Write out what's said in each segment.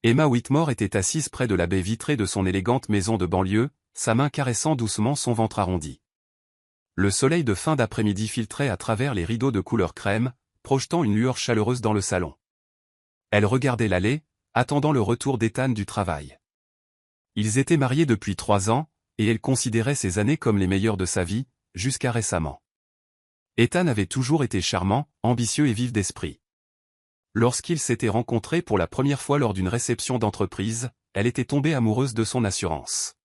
Emma Whitmore était assise près de la baie vitrée de son élégante maison de banlieue, sa main caressant doucement son ventre arrondi. Le soleil de fin d'après-midi filtrait à travers les rideaux de couleur crème, projetant une lueur chaleureuse dans le salon. Elle regardait l'allée, attendant le retour d'Ethan du travail. Ils étaient mariés depuis 3 ans, et elle considérait ces années comme les meilleures de sa vie, jusqu'à récemment. Ethan avait toujours été charmant, ambitieux et vif d'esprit. Lorsqu'ils s'étaient rencontrés pour la première fois lors d'une réception d'entreprise, elle était tombée amoureuse de son assurance.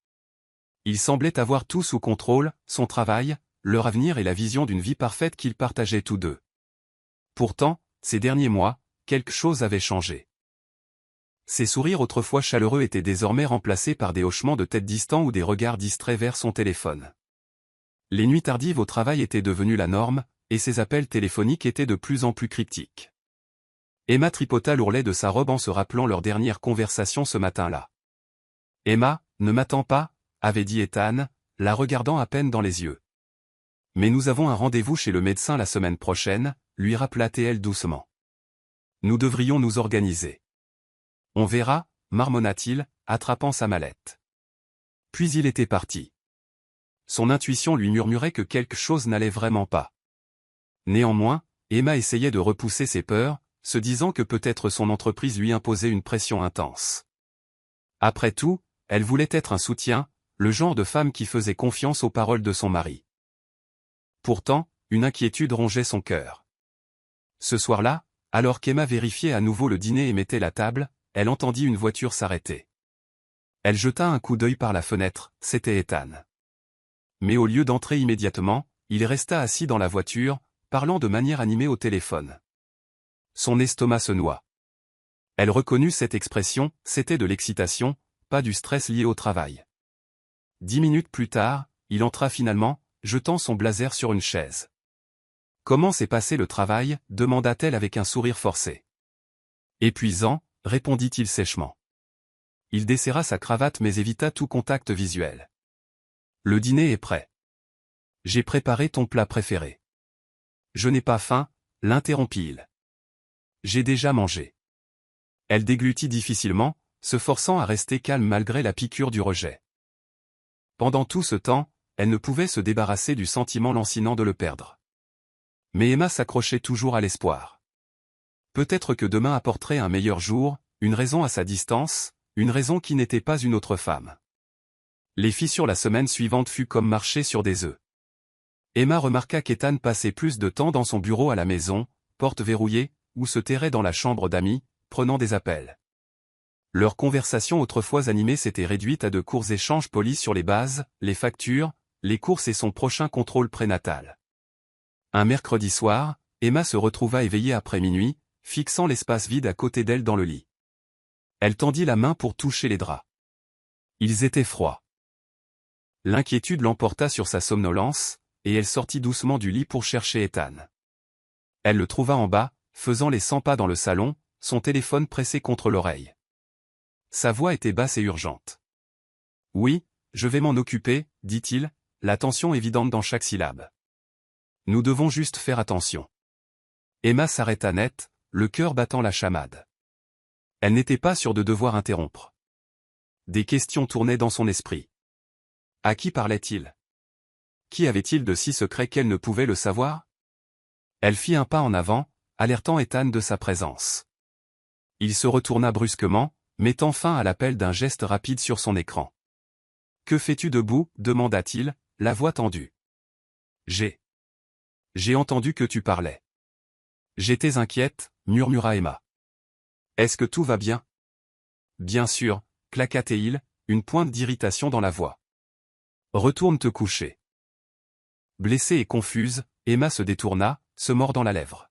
Ils semblaient avoir tout sous contrôle, son travail, leur avenir et la vision d'une vie parfaite qu'ils partageaient tous deux. Pourtant, ces derniers mois, quelque chose avait changé. Ses sourires autrefois chaleureux étaient désormais remplacés par des hochements de tête distants ou des regards distraits vers son téléphone. Les nuits tardives au travail étaient devenues la norme, et ses appels téléphoniques étaient de plus en plus cryptiques. Emma tripota l'ourlet de sa robe en se rappelant leur dernière conversation ce matin-là. « Emma, ne m'attends pas », avait dit Ethan, la regardant à peine dans les yeux. « Mais nous avons un rendez-vous chez le médecin la semaine prochaine », lui rappela T.L. doucement. « Nous devrions nous organiser. »« On verra », marmonna-t-il, attrapant sa mallette. Puis il était parti. Son intuition lui murmurait que quelque chose n'allait vraiment pas. Néanmoins, Emma essayait de repousser ses peurs, se disant que peut-être son entreprise lui imposait une pression intense. Après tout, elle voulait être un soutien, le genre de femme qui faisait confiance aux paroles de son mari. Pourtant, une inquiétude rongeait son cœur. Ce soir-là, alors qu'Emma vérifiait à nouveau le dîner et mettait la table, elle entendit une voiture s'arrêter. Elle jeta un coup d'œil par la fenêtre, c'était Ethan. Mais au lieu d'entrer immédiatement, il resta assis dans la voiture, parlant de manière animée au téléphone. Son estomac se noua. Elle reconnut cette expression, c'était de l'excitation, pas du stress lié au travail. 10 minutes plus tard, il entra finalement, jetant son blazer sur une chaise. « Comment s'est passé le travail » demanda-t-elle avec un sourire forcé. « Épuisant » répondit-il sèchement. Il desserra sa cravate mais évita tout contact visuel. « Le dîner est prêt. J'ai préparé ton plat préféré. »« Je n'ai pas faim » l'interrompit-il. « J'ai déjà mangé. » Elle déglutit difficilement, se forçant à rester calme malgré la piqûre du rejet. Pendant tout ce temps, elle ne pouvait se débarrasser du sentiment lancinant de le perdre. Mais Emma s'accrochait toujours à l'espoir. Peut-être que demain apporterait un meilleur jour, une raison à sa distance, une raison qui n'était pas une autre femme. Les fissures la semaine suivante fut comme marcher sur des œufs. Emma remarqua qu'Ethan passait plus de temps dans son bureau à la maison, porte verrouillée, ou se terrait dans la chambre d'amis, prenant des appels. Leur conversation autrefois animée s'était réduite à de courts échanges polis sur les bases, les factures, les courses et son prochain contrôle prénatal. Un mercredi soir, Emma se retrouva éveillée après minuit, fixant l'espace vide à côté d'elle dans le lit. Elle tendit la main pour toucher les draps. Ils étaient froids. L'inquiétude l'emporta sur sa somnolence, et elle sortit doucement du lit pour chercher Ethan. Elle le trouva en bas, faisant les 100 pas dans le salon, son téléphone pressé contre l'oreille. Sa voix était basse et urgente. « Oui, je vais m'en occuper, » dit-il, la tension évidente dans chaque syllabe. « Nous devons juste faire attention. » Emma s'arrêta net, le cœur battant la chamade. Elle n'était pas sûre de devoir interrompre. Des questions tournaient dans son esprit. À qui parlait-il? Qui avait-il de si secret qu'elle ne pouvait le savoir? Elle fit un pas en avant, alertant Ethan de sa présence. Il se retourna brusquement, mettant fin à l'appel d'un geste rapide sur son écran. « Que fais-tu debout » demanda-t-il, la voix tendue. « J'ai entendu que tu parlais. »« J'étais inquiète » murmura Emma. « Est-ce que tout va bien ?»« Bien sûr » claqua-t-il, une pointe d'irritation dans la voix. « Retourne te coucher. » Blessée et confuse, Emma se détourna, se mordant la lèvre.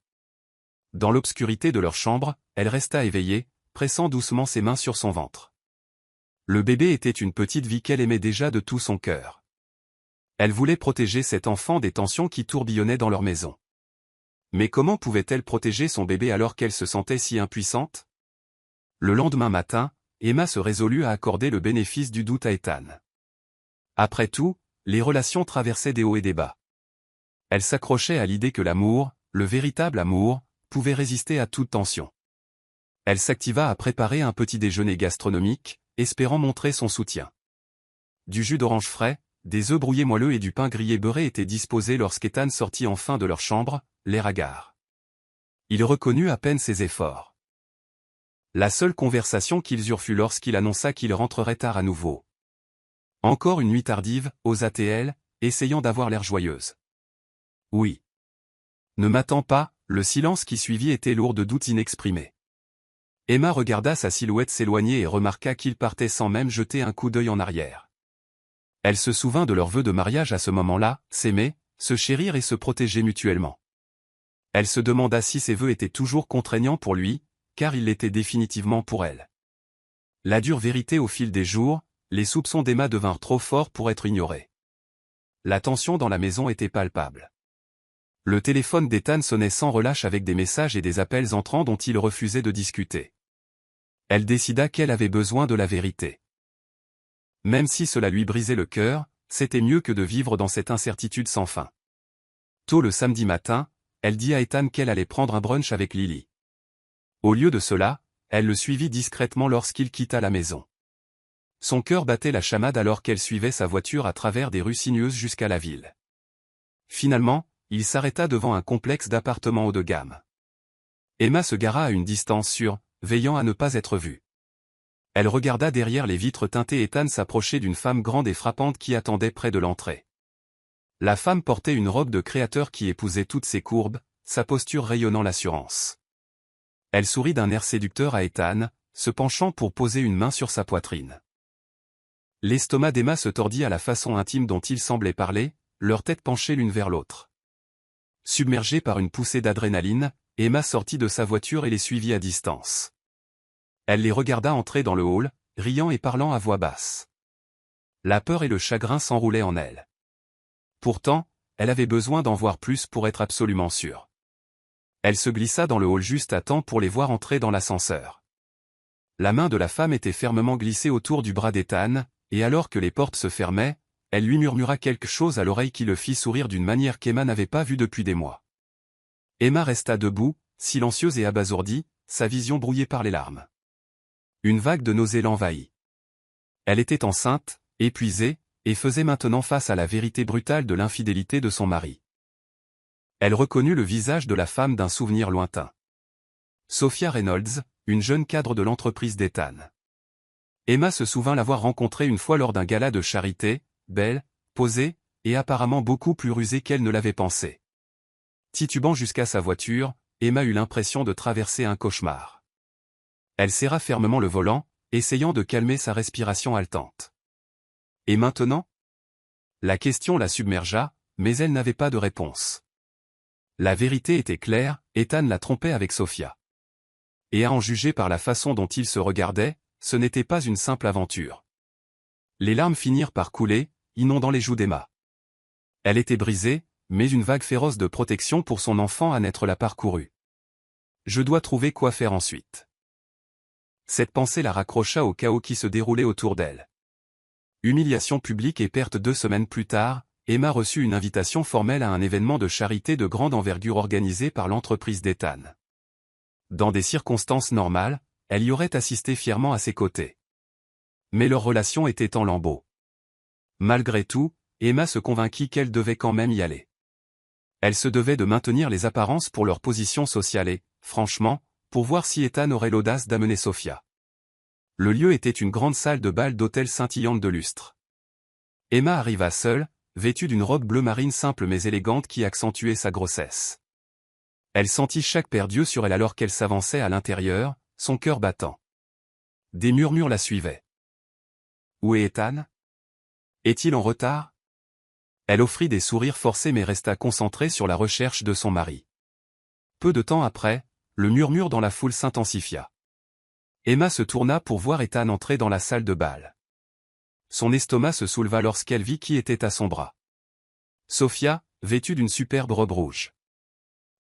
Dans l'obscurité de leur chambre, elle resta éveillée, pressant doucement ses mains sur son ventre. Le bébé était une petite vie qu'elle aimait déjà de tout son cœur. Elle voulait protéger cet enfant des tensions qui tourbillonnaient dans leur maison. Mais comment pouvait-elle protéger son bébé alors qu'elle se sentait si impuissante? Le lendemain matin, Emma se résolut à accorder le bénéfice du doute à Ethan. Après tout, les relations traversaient des hauts et des bas. Elle s'accrochait à l'idée que l'amour, le véritable amour, pouvait résister à toute tension. Elle s'activa à préparer un petit déjeuner gastronomique, espérant montrer son soutien. Du jus d'orange frais, des œufs brouillés moelleux et du pain grillé beurré étaient disposés lorsqu'Ethan sortit enfin de leur chambre, l'air hagard. Il reconnut à peine ses efforts. La seule conversation qu'ils eurent fut lorsqu'il annonça qu'il rentrerait tard à nouveau. Encore une nuit tardive, osa-t-elle, essayant d'avoir l'air joyeuse. Oui. Ne m'attends pas, le silence qui suivit était lourd de doutes inexprimés. Emma regarda sa silhouette s'éloigner et remarqua qu'il partait sans même jeter un coup d'œil en arrière. Elle se souvint de leurs vœux de mariage à ce moment-là, s'aimer, se chérir et se protéger mutuellement. Elle se demanda si ces vœux étaient toujours contraignants pour lui, car ils l'étaient définitivement pour elle. La dure vérité au fil des jours, les soupçons d'Emma devinrent trop forts pour être ignorés. La tension dans la maison était palpable. Le téléphone d'Ethan sonnait sans relâche avec des messages et des appels entrants dont il refusait de discuter. Elle décida qu'elle avait besoin de la vérité. Même si cela lui brisait le cœur, c'était mieux que de vivre dans cette incertitude sans fin. Tôt le samedi matin, elle dit à Ethan qu'elle allait prendre un brunch avec Lily. Au lieu de cela, elle le suivit discrètement lorsqu'il quitta la maison. Son cœur battait la chamade alors qu'elle suivait sa voiture à travers des rues sinueuses jusqu'à la ville. Finalement, il s'arrêta devant un complexe d'appartements haut de gamme. Emma se gara à une distance sûre, veillant à ne pas être vue. Elle regarda derrière les vitres teintées Ethan s'approcher d'une femme grande et frappante qui attendait près de l'entrée. La femme portait une robe de créateur qui épousait toutes ses courbes, sa posture rayonnant l'assurance. Elle sourit d'un air séducteur à Ethan, se penchant pour poser une main sur sa poitrine. L'estomac d'Emma se tordit à la façon intime dont ils semblaient parler, leurs têtes penchées l'une vers l'autre. Submergée par une poussée d'adrénaline, Emma sortit de sa voiture et les suivit à distance. Elle les regarda entrer dans le hall, riant et parlant à voix basse. La peur et le chagrin s'enroulaient en elle. Pourtant, elle avait besoin d'en voir plus pour être absolument sûre. Elle se glissa dans le hall juste à temps pour les voir entrer dans l'ascenseur. La main de la femme était fermement glissée autour du bras d'Ethan, et alors que les portes se fermaient, elle lui murmura quelque chose à l'oreille qui le fit sourire d'une manière qu'Emma n'avait pas vue depuis des mois. Emma resta debout, silencieuse et abasourdie, sa vision brouillée par les larmes. Une vague de nausée l'envahit. Elle était enceinte, épuisée, et faisait maintenant face à la vérité brutale de l'infidélité de son mari. Elle reconnut le visage de la femme d'un souvenir lointain. Sophia Reynolds, une jeune cadre de l'entreprise d'Ethan. Emma se souvint l'avoir rencontrée une fois lors d'un gala de charité, belle, posée, et apparemment beaucoup plus rusée qu'elle ne l'avait pensé. Titubant jusqu'à sa voiture, Emma eut l'impression de traverser un cauchemar. Elle serra fermement le volant, essayant de calmer sa respiration haletante. Et maintenant? La question la submergea, mais elle n'avait pas de réponse. La vérité était claire, Ethan la trompait avec Sophia. Et à en juger par la façon dont ils se regardaient, ce n'était pas une simple aventure. Les larmes finirent par couler, inondant les joues d'Emma. Elle était brisée, mais une vague féroce de protection pour son enfant à naître la parcourut. Je dois trouver quoi faire ensuite. Cette pensée la raccrocha au chaos qui se déroulait autour d'elle. Humiliation publique et perte 2 semaines plus tard, Emma reçut une invitation formelle à un événement de charité de grande envergure organisé par l'entreprise d'Ethan. Dans des circonstances normales, elle y aurait assisté fièrement à ses côtés. Mais leur relation était en lambeaux. Malgré tout, Emma se convainquit qu'elle devait quand même y aller. Elle se devait de maintenir les apparences pour leur position sociale et, franchement, pour voir si Ethan aurait l'audace d'amener Sophia. Le lieu était une grande salle de bal d'hôtel scintillante de lustre. Emma arriva seule, vêtue d'une robe bleu marine simple mais élégante qui accentuait sa grossesse. Elle sentit chaque paire d'yeux sur elle alors qu'elle s'avançait à l'intérieur, son cœur battant. Des murmures la suivaient. Où est Ethan? Est-il en retard? Elle offrit des sourires forcés mais resta concentrée sur la recherche de son mari. Peu de temps après, le murmure dans la foule s'intensifia. Emma se tourna pour voir Ethan entrer dans la salle de bal. Son estomac se souleva lorsqu'elle vit qui était à son bras. Sophia, vêtue d'une superbe robe rouge.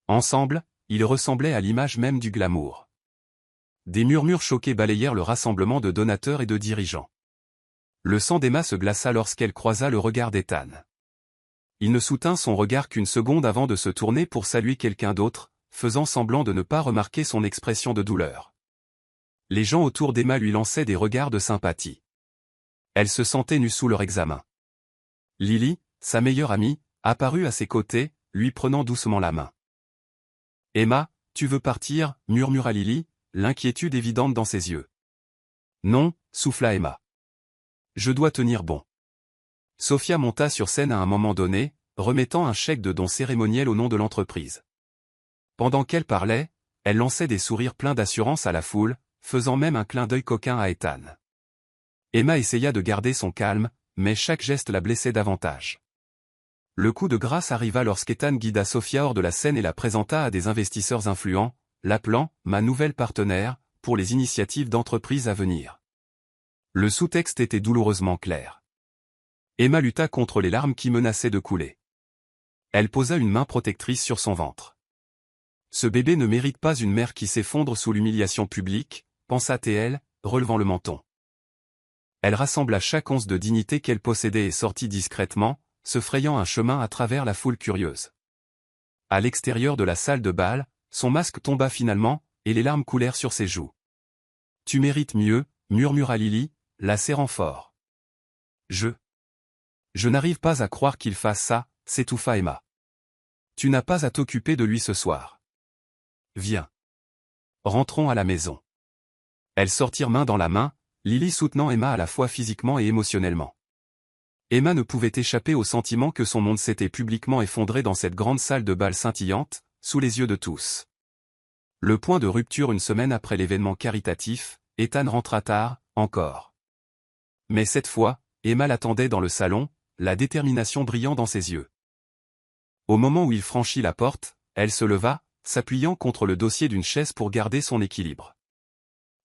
Ensemble, ils ressemblaient à l'image même du glamour. Des murmures choqués balayèrent le rassemblement de donateurs et de dirigeants. Le sang d'Emma se glaça lorsqu'elle croisa le regard d'Ethan. Il ne soutint son regard qu'une seconde avant de se tourner pour saluer quelqu'un d'autre, faisant semblant de ne pas remarquer son expression de douleur. Les gens autour d'Emma lui lançaient des regards de sympathie. Elle se sentait nue sous leur examen. Lily, sa meilleure amie, apparut à ses côtés, lui prenant doucement la main. « Emma, tu veux partir » murmura Lily, l'inquiétude évidente dans ses yeux. « Non » souffla Emma. « Je dois tenir bon. » Sophia monta sur scène à un moment donné, remettant un chèque de don cérémoniel au nom de l'entreprise. Pendant qu'elle parlait, elle lançait des sourires pleins d'assurance à la foule, faisant même un clin d'œil coquin à Ethan. Emma essaya de garder son calme, mais chaque geste la blessait davantage. Le coup de grâce arriva lorsqu'Ethan guida Sophia hors de la scène et la présenta à des investisseurs influents, l'appelant « ma nouvelle partenaire » pour les initiatives d'entreprise à venir. Le sous-texte était douloureusement clair. Emma lutta contre les larmes qui menaçaient de couler. Elle posa une main protectrice sur son ventre. « Ce bébé ne mérite pas une mère qui s'effondre sous l'humiliation publique » pensa-t-elle, relevant le menton. Elle rassembla chaque once de dignité qu'elle possédait et sortit discrètement, se frayant un chemin à travers la foule curieuse. À l'extérieur de la salle de bal, son masque tomba finalement, et les larmes coulèrent sur ses joues. « Tu mérites mieux » murmura Lily, la serrant fort. « Je n'arrive pas à croire qu'il fasse ça » s'étouffa Emma. « Tu n'as pas à t'occuper de lui ce soir. Viens. Rentrons à la maison. » Elles sortirent main dans la main, Lily soutenant Emma à la fois physiquement et émotionnellement. Emma ne pouvait échapper au sentiment que son monde s'était publiquement effondré dans cette grande salle de bal scintillante, sous les yeux de tous. Le point de rupture une semaine après l'événement caritatif, Ethan rentra tard, encore. Mais cette fois, Emma l'attendait dans le salon, la détermination brillant dans ses yeux. Au moment où il franchit la porte, elle se leva, s'appuyant contre le dossier d'une chaise pour garder son équilibre.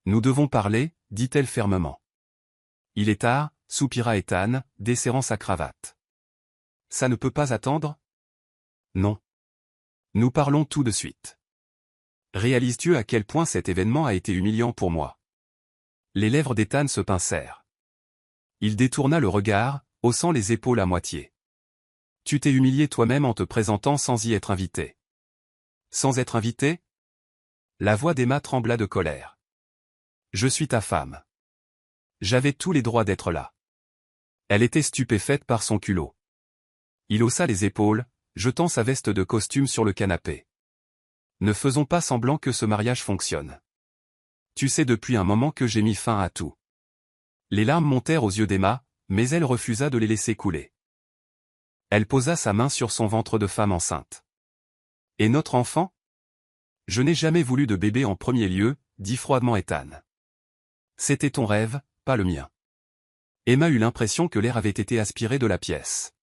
« Nous devons parler » dit-elle fermement. « Il est tard » soupira Ethan, desserrant sa cravate. « Ça ne peut pas attendre ?»« Non. Nous parlons tout de suite. Réalises-tu à quel point cet événement a été humiliant pour moi ?» Les lèvres d'Ethan se pincèrent. Il détourna le regard, haussant les épaules à moitié. « Tu t'es humilié toi-même en te présentant sans y être invité. »« Sans être invité ?» La voix d'Emma trembla de colère. « Je suis ta femme. J'avais tous les droits d'être là. » Elle était stupéfaite par son culot. Il haussa les épaules, jetant sa veste de costume sur le canapé. « Ne faisons pas semblant que ce mariage fonctionne. Tu sais depuis un moment que j'ai mis fin à tout. » Les larmes montèrent aux yeux d'Emma, mais elle refusa de les laisser couler. Elle posa sa main sur son ventre de femme enceinte. « Et notre enfant ? » « Je n'ai jamais voulu de bébé en premier lieu, » dit froidement Ethan. « C'était ton rêve, pas le mien. » Emma eut l'impression que l'air avait été aspiré de la pièce.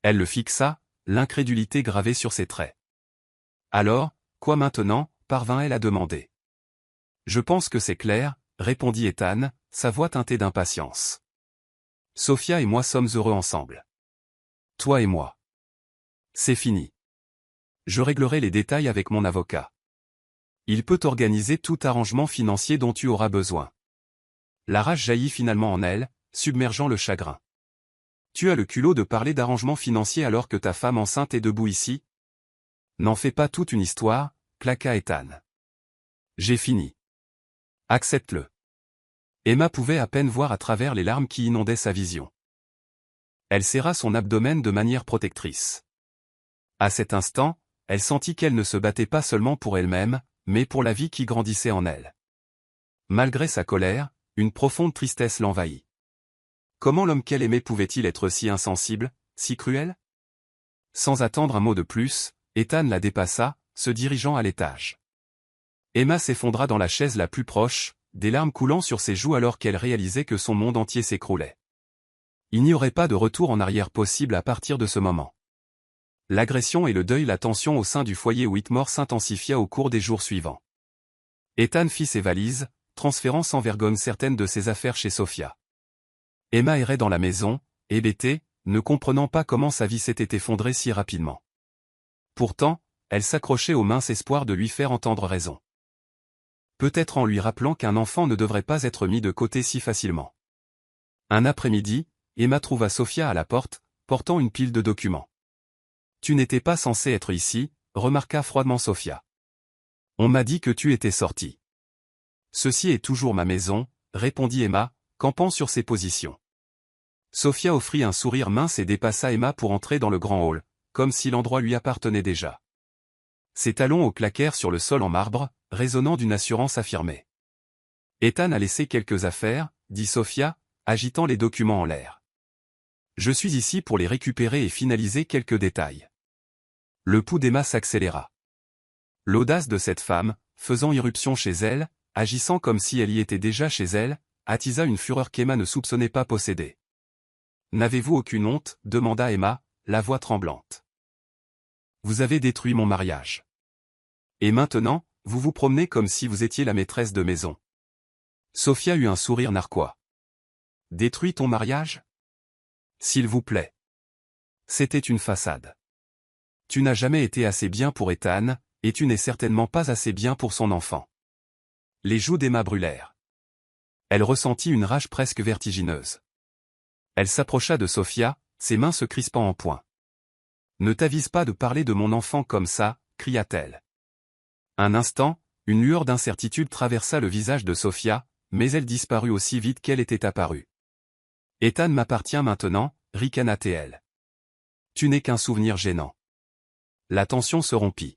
Elle le fixa, l'incrédulité gravée sur ses traits. « Alors, quoi maintenant ?» parvint-elle à demander. « Je pense que c'est clair, » répondit Ethan, sa voix teintée d'impatience. « Sophia et moi sommes heureux ensemble. Toi et moi. C'est fini. Je réglerai les détails avec mon avocat. Il peut organiser tout arrangement financier dont tu auras besoin. » La rage jaillit finalement en elle, submergeant le chagrin. « Tu as le culot de parler d'arrangement financier alors que ta femme enceinte est debout ici ? N'en fais pas toute une histoire, » claqua Ethan. « J'ai fini. Accepte-le. » Emma pouvait à peine voir à travers les larmes qui inondaient sa vision. Elle serra son abdomen de manière protectrice. À cet instant, elle sentit qu'elle ne se battait pas seulement pour elle-même, mais pour la vie qui grandissait en elle. Malgré sa colère, une profonde tristesse l'envahit. Comment l'homme qu'elle aimait pouvait-il être si insensible, si cruel ? Sans attendre un mot de plus, Ethan la dépassa, se dirigeant à l'étage. Emma s'effondra dans la chaise la plus proche, des larmes coulant sur ses joues alors qu'elle réalisait que son monde entier s'écroulait. Il n'y aurait pas de retour en arrière possible à partir de ce moment. L'agression et le deuil, la tension au sein du foyer Whitmore s'intensifia au cours des jours suivants. Ethan fit ses valises, transférant sans vergogne certaines de ses affaires chez Sophia. Emma errait dans la maison, hébétée, ne comprenant pas comment sa vie s'était effondrée si rapidement. Pourtant, elle s'accrochait au mince espoir de lui faire entendre raison. Peut-être en lui rappelant qu'un enfant ne devrait pas être mis de côté si facilement. Un après-midi, Emma trouva Sophia à la porte, portant une pile de documents. « Tu n'étais pas censé être ici » remarqua froidement Sophia. « On m'a dit que tu étais sortie. » Ceci est toujours ma maison, répondit Emma, campant sur ses positions. Sophia offrit un sourire mince et dépassa Emma pour entrer dans le grand hall, comme si l'endroit lui appartenait déjà. Ses talons au claquèrent sur le sol en marbre, résonnant d'une assurance affirmée. Ethan a laissé quelques affaires, dit Sophia, agitant les documents en l'air. Je suis ici pour les récupérer et finaliser quelques détails. Le pouls d'Emma s'accéléra. L'audace de cette femme, faisant irruption chez elle, agissant comme si elle y était déjà chez elle, attisa une fureur qu'Emma ne soupçonnait pas posséder. N'avez-vous aucune honte, demanda Emma, la voix tremblante. Vous avez détruit mon mariage. Et maintenant, vous vous promenez comme si vous étiez la maîtresse de maison. Sophia eut un sourire narquois. Détruis ton mariage? S'il vous plaît. C'était une façade. Tu n'as jamais été assez bien pour Ethan, et tu n'es certainement pas assez bien pour son enfant. Les joues d'Emma brûlèrent. Elle ressentit une rage presque vertigineuse. Elle s'approcha de Sophia, ses mains se crispant en poing. Ne t'avise pas de parler de mon enfant comme ça, cria-t-elle. Un instant, une lueur d'incertitude traversa le visage de Sophia, mais elle disparut aussi vite qu'elle était apparue. Ethan m'appartient maintenant, ricana-t-elle. Tu n'es qu'un souvenir gênant. La tension se rompit.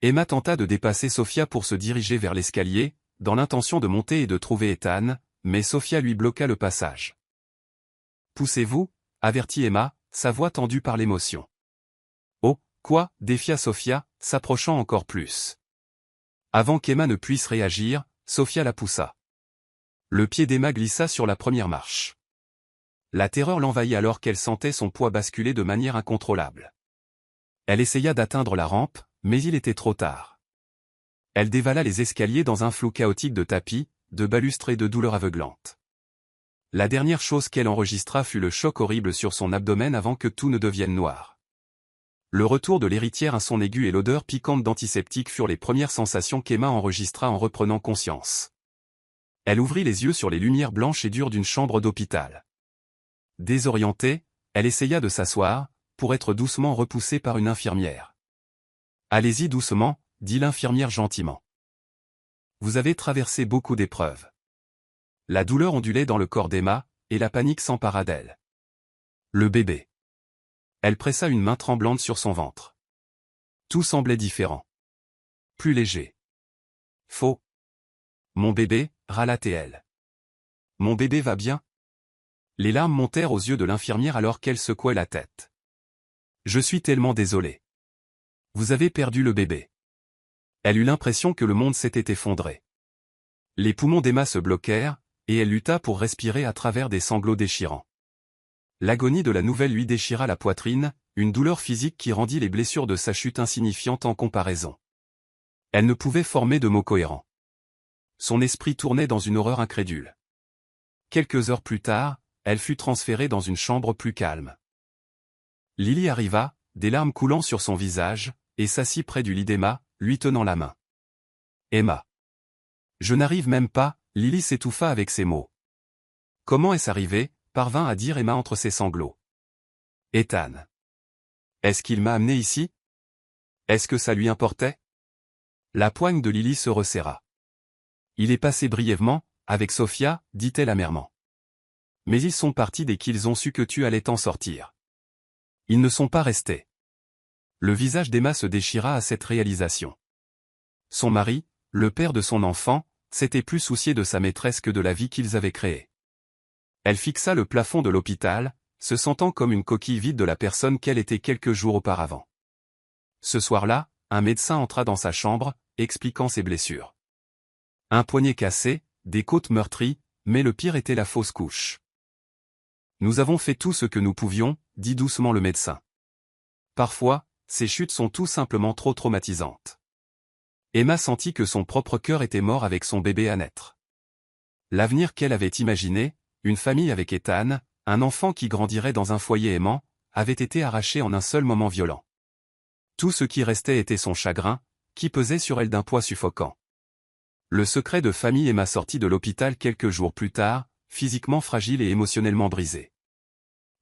Emma tenta de dépasser Sophia pour se diriger vers l'escalier, dans l'intention de monter et de trouver Ethan, mais Sophia lui bloqua le passage. Poussez-vous, avertit Emma, sa voix tendue par l'émotion. Oh, quoi, défia Sophia, s'approchant encore plus. Avant qu'Emma ne puisse réagir, Sophia la poussa. Le pied d'Emma glissa sur la première marche. La terreur l'envahit alors qu'elle sentait son poids basculer de manière incontrôlable. Elle essaya d'atteindre la rampe, mais il était trop tard. Elle dévala les escaliers dans un flou chaotique de tapis, de balustres et de douleurs aveuglantes. La dernière chose qu'elle enregistra fut le choc horrible sur son abdomen avant que tout ne devienne noir. Le retour de l'héritière à son aigu et l'odeur piquante d'antiseptique furent les premières sensations qu'Emma enregistra en reprenant conscience. Elle ouvrit les yeux sur les lumières blanches et dures d'une chambre d'hôpital. Désorientée, elle essaya de s'asseoir, pour être doucement repoussée par une infirmière. « Allez-y doucement, dit l'infirmière gentiment. Vous avez traversé beaucoup d'épreuves. » La douleur ondulait dans le corps d'Emma, et la panique s'empara d'elle. Le bébé. Elle pressa une main tremblante sur son ventre. Tout semblait différent. Plus léger. Faux. Mon bébé, râla-t-elle. Mon bébé va bien? Les larmes montèrent aux yeux de l'infirmière alors qu'elle secouait la tête. Je suis tellement désolée. Vous avez perdu le bébé. Elle eut l'impression que le monde s'était effondré. Les poumons d'Emma se bloquèrent, et elle lutta pour respirer à travers des sanglots déchirants. L'agonie de la nouvelle lui déchira la poitrine, une douleur physique qui rendit les blessures de sa chute insignifiantes en comparaison. Elle ne pouvait former de mots cohérents. Son esprit tournait dans une horreur incrédule. Quelques heures plus tard, elle fut transférée dans une chambre plus calme. Lily arriva, des larmes coulant sur son visage, et s'assit près du lit d'Emma, lui tenant la main. Emma. Je n'arrive même pas, Lily s'étouffa avec ces mots. Comment est-ce arrivé, parvint à dire Emma entre ses sanglots. Ethan. Est-ce qu'il m'a amené ici? Est-ce que ça lui importait? La poigne de Lily se resserra. Il est passé brièvement, avec Sophia, dit-elle amèrement. Mais ils sont partis dès qu'ils ont su que tu allais t'en sortir. Ils ne sont pas restés. Le visage d'Emma se déchira à cette réalisation. Son mari, le père de son enfant, s'était plus soucié de sa maîtresse que de la vie qu'ils avaient créée. Elle fixa le plafond de l'hôpital, se sentant comme une coquille vide de la personne qu'elle était quelques jours auparavant. Ce soir-là, un médecin entra dans sa chambre, expliquant ses blessures. Un poignet cassé, des côtes meurtries, mais le pire était la fausse couche. Nous avons fait tout ce que nous pouvions, dit doucement le médecin. Parfois, ces chutes sont tout simplement trop traumatisantes. Emma sentit que son propre cœur était mort avec son bébé à naître. L'avenir qu'elle avait imaginé, une famille avec Ethan, un enfant qui grandirait dans un foyer aimant, avait été arraché en un seul moment violent. Tout ce qui restait était son chagrin, qui pesait sur elle d'un poids suffocant. Le secret de famille Emma sortit de l'hôpital quelques jours plus tard, physiquement fragile et émotionnellement brisée.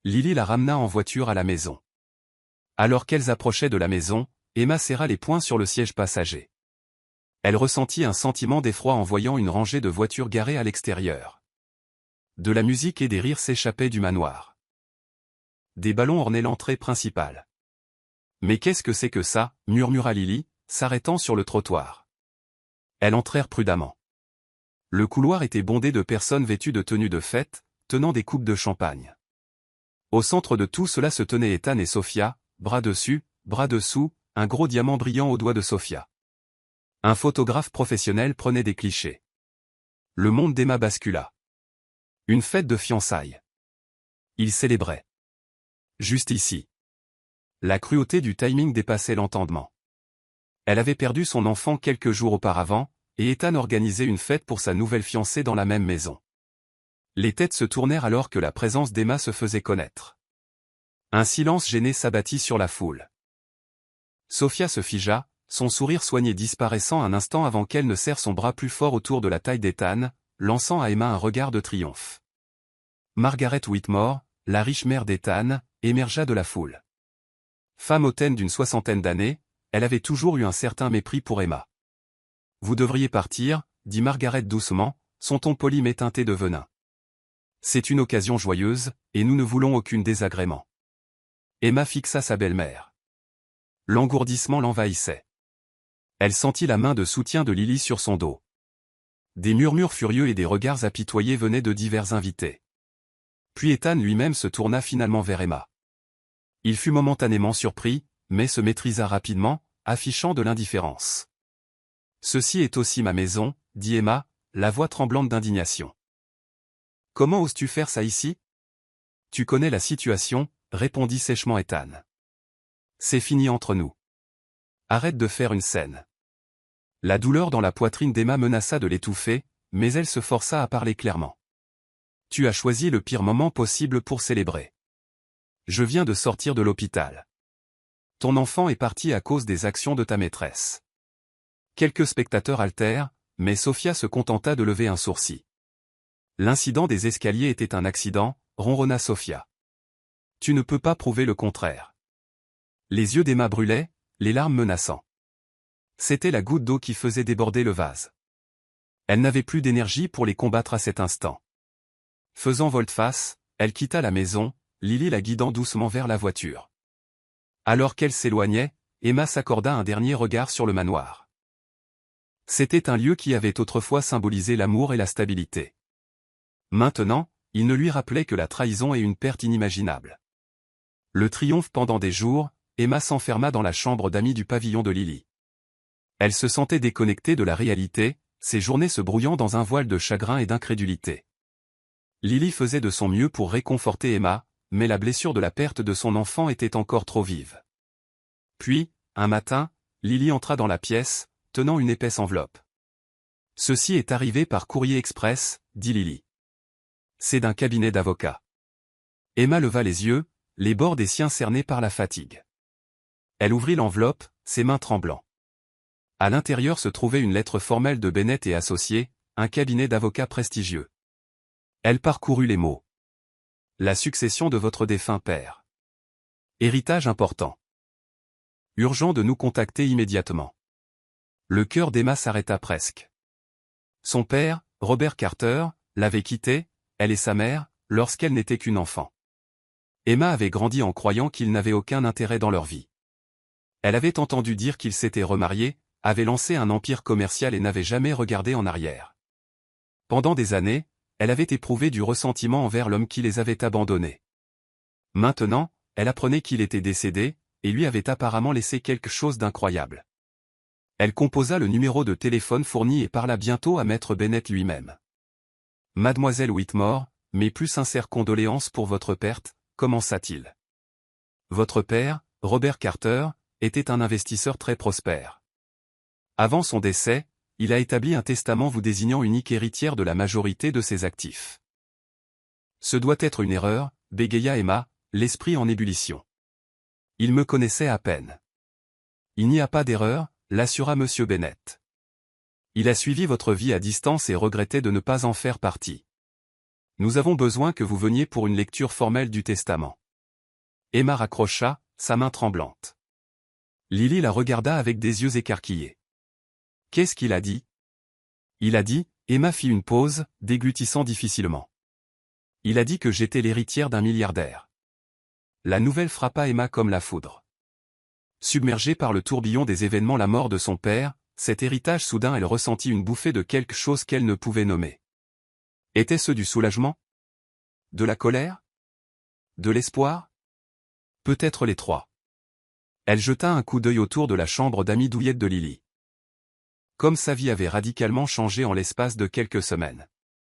Lily la ramena en voiture à la maison. Alors qu'elles approchaient de la maison, Emma serra les poings sur le siège passager. Elle ressentit un sentiment d'effroi en voyant une rangée de voitures garées à l'extérieur. De la musique et des rires s'échappaient du manoir. Des ballons ornaient l'entrée principale. « Mais qu'est-ce que c'est que ça ?» murmura Lily, s'arrêtant sur le trottoir. Elles entrèrent prudemment. Le couloir était bondé de personnes vêtues de tenues de fête, tenant des coupes de champagne. Au centre de tout cela se tenaient Ethan et Sophia, bras dessus, bras dessous, un gros diamant brillant au doigt de Sophia. Un photographe professionnel prenait des clichés. Le monde d'Emma bascula. Une fête de fiançailles. Ils célébraient. Juste ici. La cruauté du timing dépassait l'entendement. Elle avait perdu son enfant quelques jours auparavant, et Ethan organisait une fête pour sa nouvelle fiancée dans la même maison. Les têtes se tournèrent alors que la présence d'Emma se faisait connaître. Un silence gêné s'abattit sur la foule. Sophia se figea, son sourire soigné disparaissant un instant avant qu'elle ne serre son bras plus fort autour de la taille d'Ethan, lançant à Emma un regard de triomphe. Margaret Whitmore, la riche mère d'Ethan, émergea de la foule. Femme hautaine d'une 60aine d'années, elle avait toujours eu un certain mépris pour Emma. « Vous devriez partir », dit Margaret doucement, son ton poli mais teinté de venin. « C'est une occasion joyeuse, et nous ne voulons aucun désagrément. » Emma fixa sa belle-mère. L'engourdissement l'envahissait. Elle sentit la main de soutien de Lily sur son dos. Des murmures furieux et des regards apitoyés venaient de divers invités. Puis Ethan lui-même se tourna finalement vers Emma. Il fut momentanément surpris, mais se maîtrisa rapidement, affichant de l'indifférence. « Ceci est aussi ma maison, » dit Emma, la voix tremblante d'indignation. « Comment oses-tu faire ça ici ? » « Tu connais la situation, » répondit sèchement Ethan. « C'est fini entre nous. Arrête de faire une scène. » La douleur dans la poitrine d'Emma menaça de l'étouffer, mais elle se força à parler clairement. « Tu as choisi le pire moment possible pour célébrer. Je viens de sortir de l'hôpital. Ton enfant est parti à cause des actions de ta maîtresse. » Quelques spectateurs altèrent, mais Sophia se contenta de lever un sourcil. « L'incident des escaliers était un accident, » ronronna Sophia. « Tu ne peux pas prouver le contraire. » Les yeux d'Emma brûlaient, les larmes menaçant. C'était la goutte d'eau qui faisait déborder le vase. Elle n'avait plus d'énergie pour les combattre à cet instant. Faisant volte-face, elle quitta la maison, Lily la guidant doucement vers la voiture. Alors qu'elle s'éloignait, Emma s'accorda un dernier regard sur le manoir. C'était un lieu qui avait autrefois symbolisé l'amour et la stabilité. Maintenant, il ne lui rappelait que la trahison et une perte inimaginable. Le triomphe pendant des jours, Emma s'enferma dans la chambre d'amis du pavillon de Lily. Elle se sentait déconnectée de la réalité, ses journées se brouillant dans un voile de chagrin et d'incrédulité. Lily faisait de son mieux pour réconforter Emma, mais la blessure de la perte de son enfant était encore trop vive. Puis, un matin, Lily entra dans la pièce, tenant une épaisse enveloppe. « Ceci est arrivé par courrier express », dit Lily. « C'est d'un cabinet d'avocats. » Emma leva les yeux, les bords des siens cernés par la fatigue. Elle ouvrit l'enveloppe, ses mains tremblant. À l'intérieur se trouvait une lettre formelle de Bennett et Associés, un cabinet d'avocats prestigieux. Elle parcourut les mots. « La succession de votre défunt père. Héritage important. Urgent de nous contacter immédiatement. » Le cœur d'Emma s'arrêta presque. Son père, Robert Carter, l'avait quittée, elle et sa mère, lorsqu'elle n'était qu'une enfant. Emma avait grandi en croyant qu'ils n'avaient aucun intérêt dans leur vie. Elle avait entendu dire qu'ils s'étaient remariés, avaient lancé un empire commercial et n'avaient jamais regardé en arrière. Pendant des années, elle avait éprouvé du ressentiment envers l'homme qui les avait abandonnés. Maintenant, elle apprenait qu'il était décédé, et lui avait apparemment laissé quelque chose d'incroyable. Elle composa le numéro de téléphone fourni et parla bientôt à Maître Bennett lui-même. « Mademoiselle Whitmore, mes plus sincères condoléances pour votre perte, » commença-t-il. « Votre père, Robert Carter, était un investisseur très prospère. Avant son décès, il a établi un testament vous désignant unique héritière de la majorité de ses actifs. Ce doit être une erreur, bégaya Emma, l'esprit en ébullition. Il me connaissait à peine. Il n'y a pas d'erreur, l'assura M. Bennett. Il a suivi votre vie à distance et regrettait de ne pas en faire partie. Nous avons besoin que vous veniez pour une lecture formelle du testament. Emma raccrocha, sa main tremblante. Lily la regarda avec des yeux écarquillés. Qu'est-ce qu'il a dit? Il a dit, Emma fit une pause, déglutissant difficilement. Il a dit que j'étais l'héritière d'un milliardaire. La nouvelle frappa Emma comme la foudre. Submergée par le tourbillon des événements, la mort de son père, cet héritage soudain, elle ressentit une bouffée de quelque chose qu'elle ne pouvait nommer. Était-ce du soulagement? De la colère? De l'espoir? Peut-être les trois. Elle jeta un coup d'œil autour de la chambre d'amis douillette de Lily. Comme sa vie avait radicalement changé en l'espace de quelques semaines.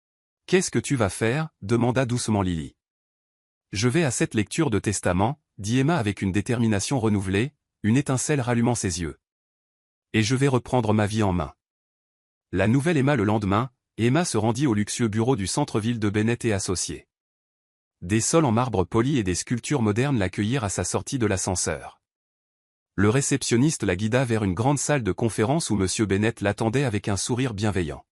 « Qu'est-ce que tu vas faire ?» demanda doucement Lily. « Je vais à cette lecture de testament, » dit Emma avec une détermination renouvelée, une étincelle rallumant ses yeux. « Et je vais reprendre ma vie en main. » La nouvelle Emma. Le lendemain, Emma se rendit au luxueux bureau du centre-ville de Bennett et Associés. Des sols en marbre poli et des sculptures modernes l'accueillirent à sa sortie de l'ascenseur. Le réceptionniste la guida vers une grande salle de conférence où M. Bennett l'attendait avec un sourire bienveillant.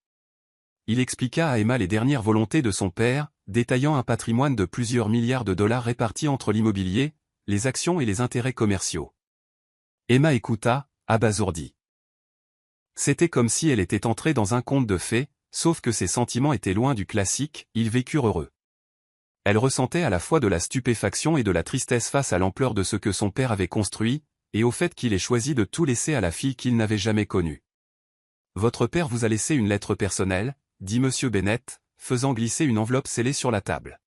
Il expliqua à Emma les dernières volontés de son père, détaillant un patrimoine de plusieurs milliards de dollars répartis entre l'immobilier, les actions et les intérêts commerciaux. Emma écouta, abasourdie. C'était comme si elle était entrée dans un conte de fées, sauf que ses sentiments étaient loin du classique, ils vécurent heureux. Elle ressentait à la fois de la stupéfaction et de la tristesse face à l'ampleur de ce que son père avait construit, et au fait qu'il ait choisi de tout laisser à la fille qu'il n'avait jamais connue. « Votre père vous a laissé une lettre personnelle ?» dit M. Bennett, faisant glisser une enveloppe scellée sur la table.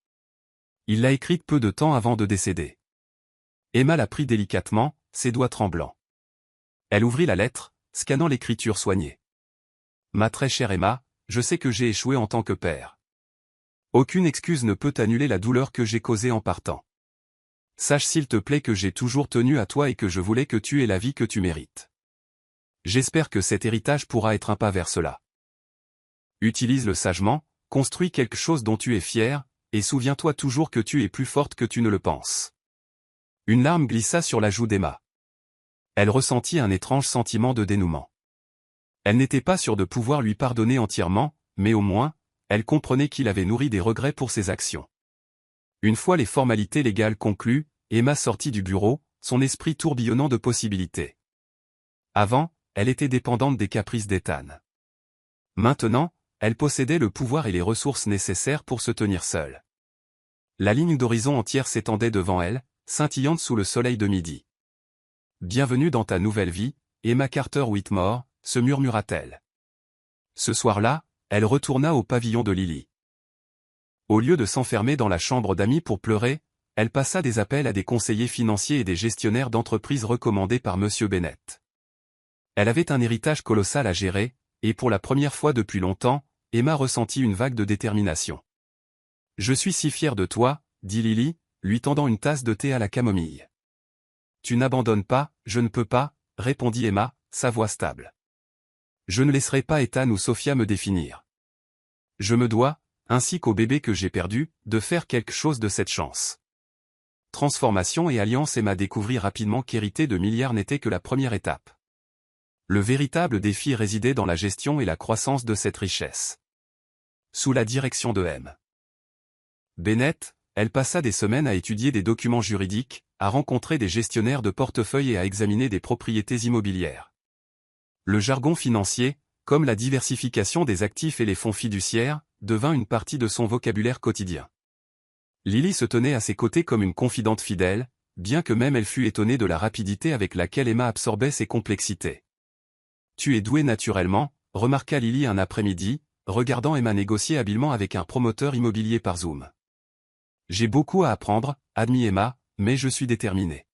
Il l'a écrite peu de temps avant de décéder. Emma la prit délicatement, ses doigts tremblants. Elle ouvrit la lettre, scannant l'écriture soignée. « Ma très chère Emma, je sais que j'ai échoué en tant que père. Aucune excuse ne peut annuler la douleur que j'ai causée en partant. Sache s'il te plaît que j'ai toujours tenu à toi et que je voulais que tu aies la vie que tu mérites. J'espère que cet héritage pourra être un pas vers cela. Utilise-le sagement, construis quelque chose dont tu es fier, et souviens-toi toujours que tu es plus forte que tu ne le penses. » Une larme glissa sur la joue d'Emma. Elle ressentit un étrange sentiment de dénouement. Elle n'était pas sûre de pouvoir lui pardonner entièrement, mais au moins, elle comprenait qu'il avait nourri des regrets pour ses actions. Une fois les formalités légales conclues, Emma sortit du bureau, son esprit tourbillonnant de possibilités. Avant, elle était dépendante des caprices d'Ethan. Maintenant, elle possédait le pouvoir et les ressources nécessaires pour se tenir seule. La ligne d'horizon entière s'étendait devant elle, scintillante sous le soleil de midi. « Bienvenue dans ta nouvelle vie, Emma Carter Whitmore », se murmura-t-elle. Ce soir-là, elle retourna au pavillon de Lily. Au lieu de s'enfermer dans la chambre d'amis pour pleurer, elle passa des appels à des conseillers financiers et des gestionnaires d'entreprises recommandés par M. Bennett. Elle avait un héritage colossal à gérer, et pour la première fois depuis longtemps, Emma ressentit une vague de détermination. « Je suis si fière de toi, » dit Lily, lui tendant une tasse de thé à la camomille. « Tu n'abandonnes pas, je ne peux pas, » répondit Emma, sa voix stable. « Je ne laisserai pas Ethan ou Sophia me définir. Je me dois, ainsi qu'au bébé que j'ai perdu, de faire quelque chose de cette chance. » Transformation et alliance. Emma découvrit rapidement qu'hériter de milliards n'était que la première étape. Le véritable défi résidait dans la gestion et la croissance de cette richesse. Sous la direction de M. Bennett, elle passa des semaines à étudier des documents juridiques, à rencontrer des gestionnaires de portefeuille et à examiner des propriétés immobilières. Le jargon financier, comme la diversification des actifs et les fonds fiduciaires, devint une partie de son vocabulaire quotidien. Lily se tenait à ses côtés comme une confidente fidèle, bien que même elle fût étonnée de la rapidité avec laquelle Emma absorbait ses complexités. « Tu es douée naturellement », remarqua Lily un après-midi, regardant Emma négocier habilement avec un promoteur immobilier par Zoom. « J'ai beaucoup à apprendre, admit Emma, mais je suis déterminée. »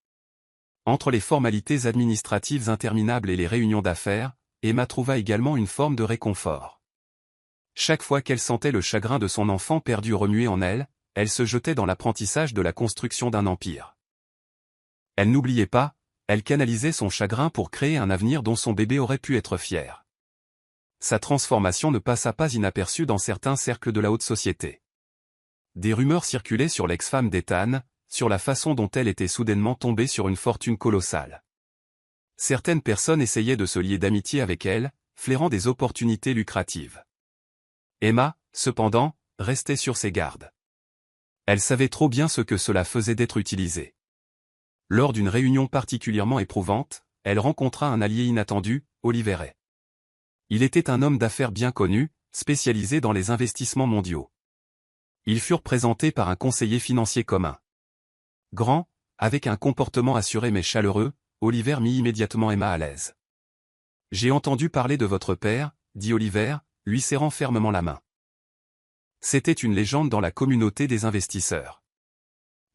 Entre les formalités administratives interminables et les réunions d'affaires, Emma trouva également une forme de réconfort. Chaque fois qu'elle sentait le chagrin de son enfant perdu remuer en elle, elle se jetait dans l'apprentissage de la construction d'un empire. Elle n'oubliait pas, elle canalisait son chagrin pour créer un avenir dont son bébé aurait pu être fier. Sa transformation ne passa pas inaperçue dans certains cercles de la haute société. Des rumeurs circulaient sur l'ex-femme d'Ethan, sur la façon dont elle était soudainement tombée sur une fortune colossale. Certaines personnes essayaient de se lier d'amitié avec elle, flairant des opportunités lucratives. Emma, cependant, restait sur ses gardes. Elle savait trop bien ce que cela faisait d'être utilisée. Lors d'une réunion particulièrement éprouvante, elle rencontra un allié inattendu, Oliver Hay. Il était un homme d'affaires bien connu, spécialisé dans les investissements mondiaux. Ils furent présentés par un conseiller financier commun. Grand, avec un comportement assuré mais chaleureux, Oliver mit immédiatement Emma à l'aise. « J'ai entendu parler de votre père, » dit Oliver, lui serrant fermement la main. C'était une légende dans la communauté des investisseurs.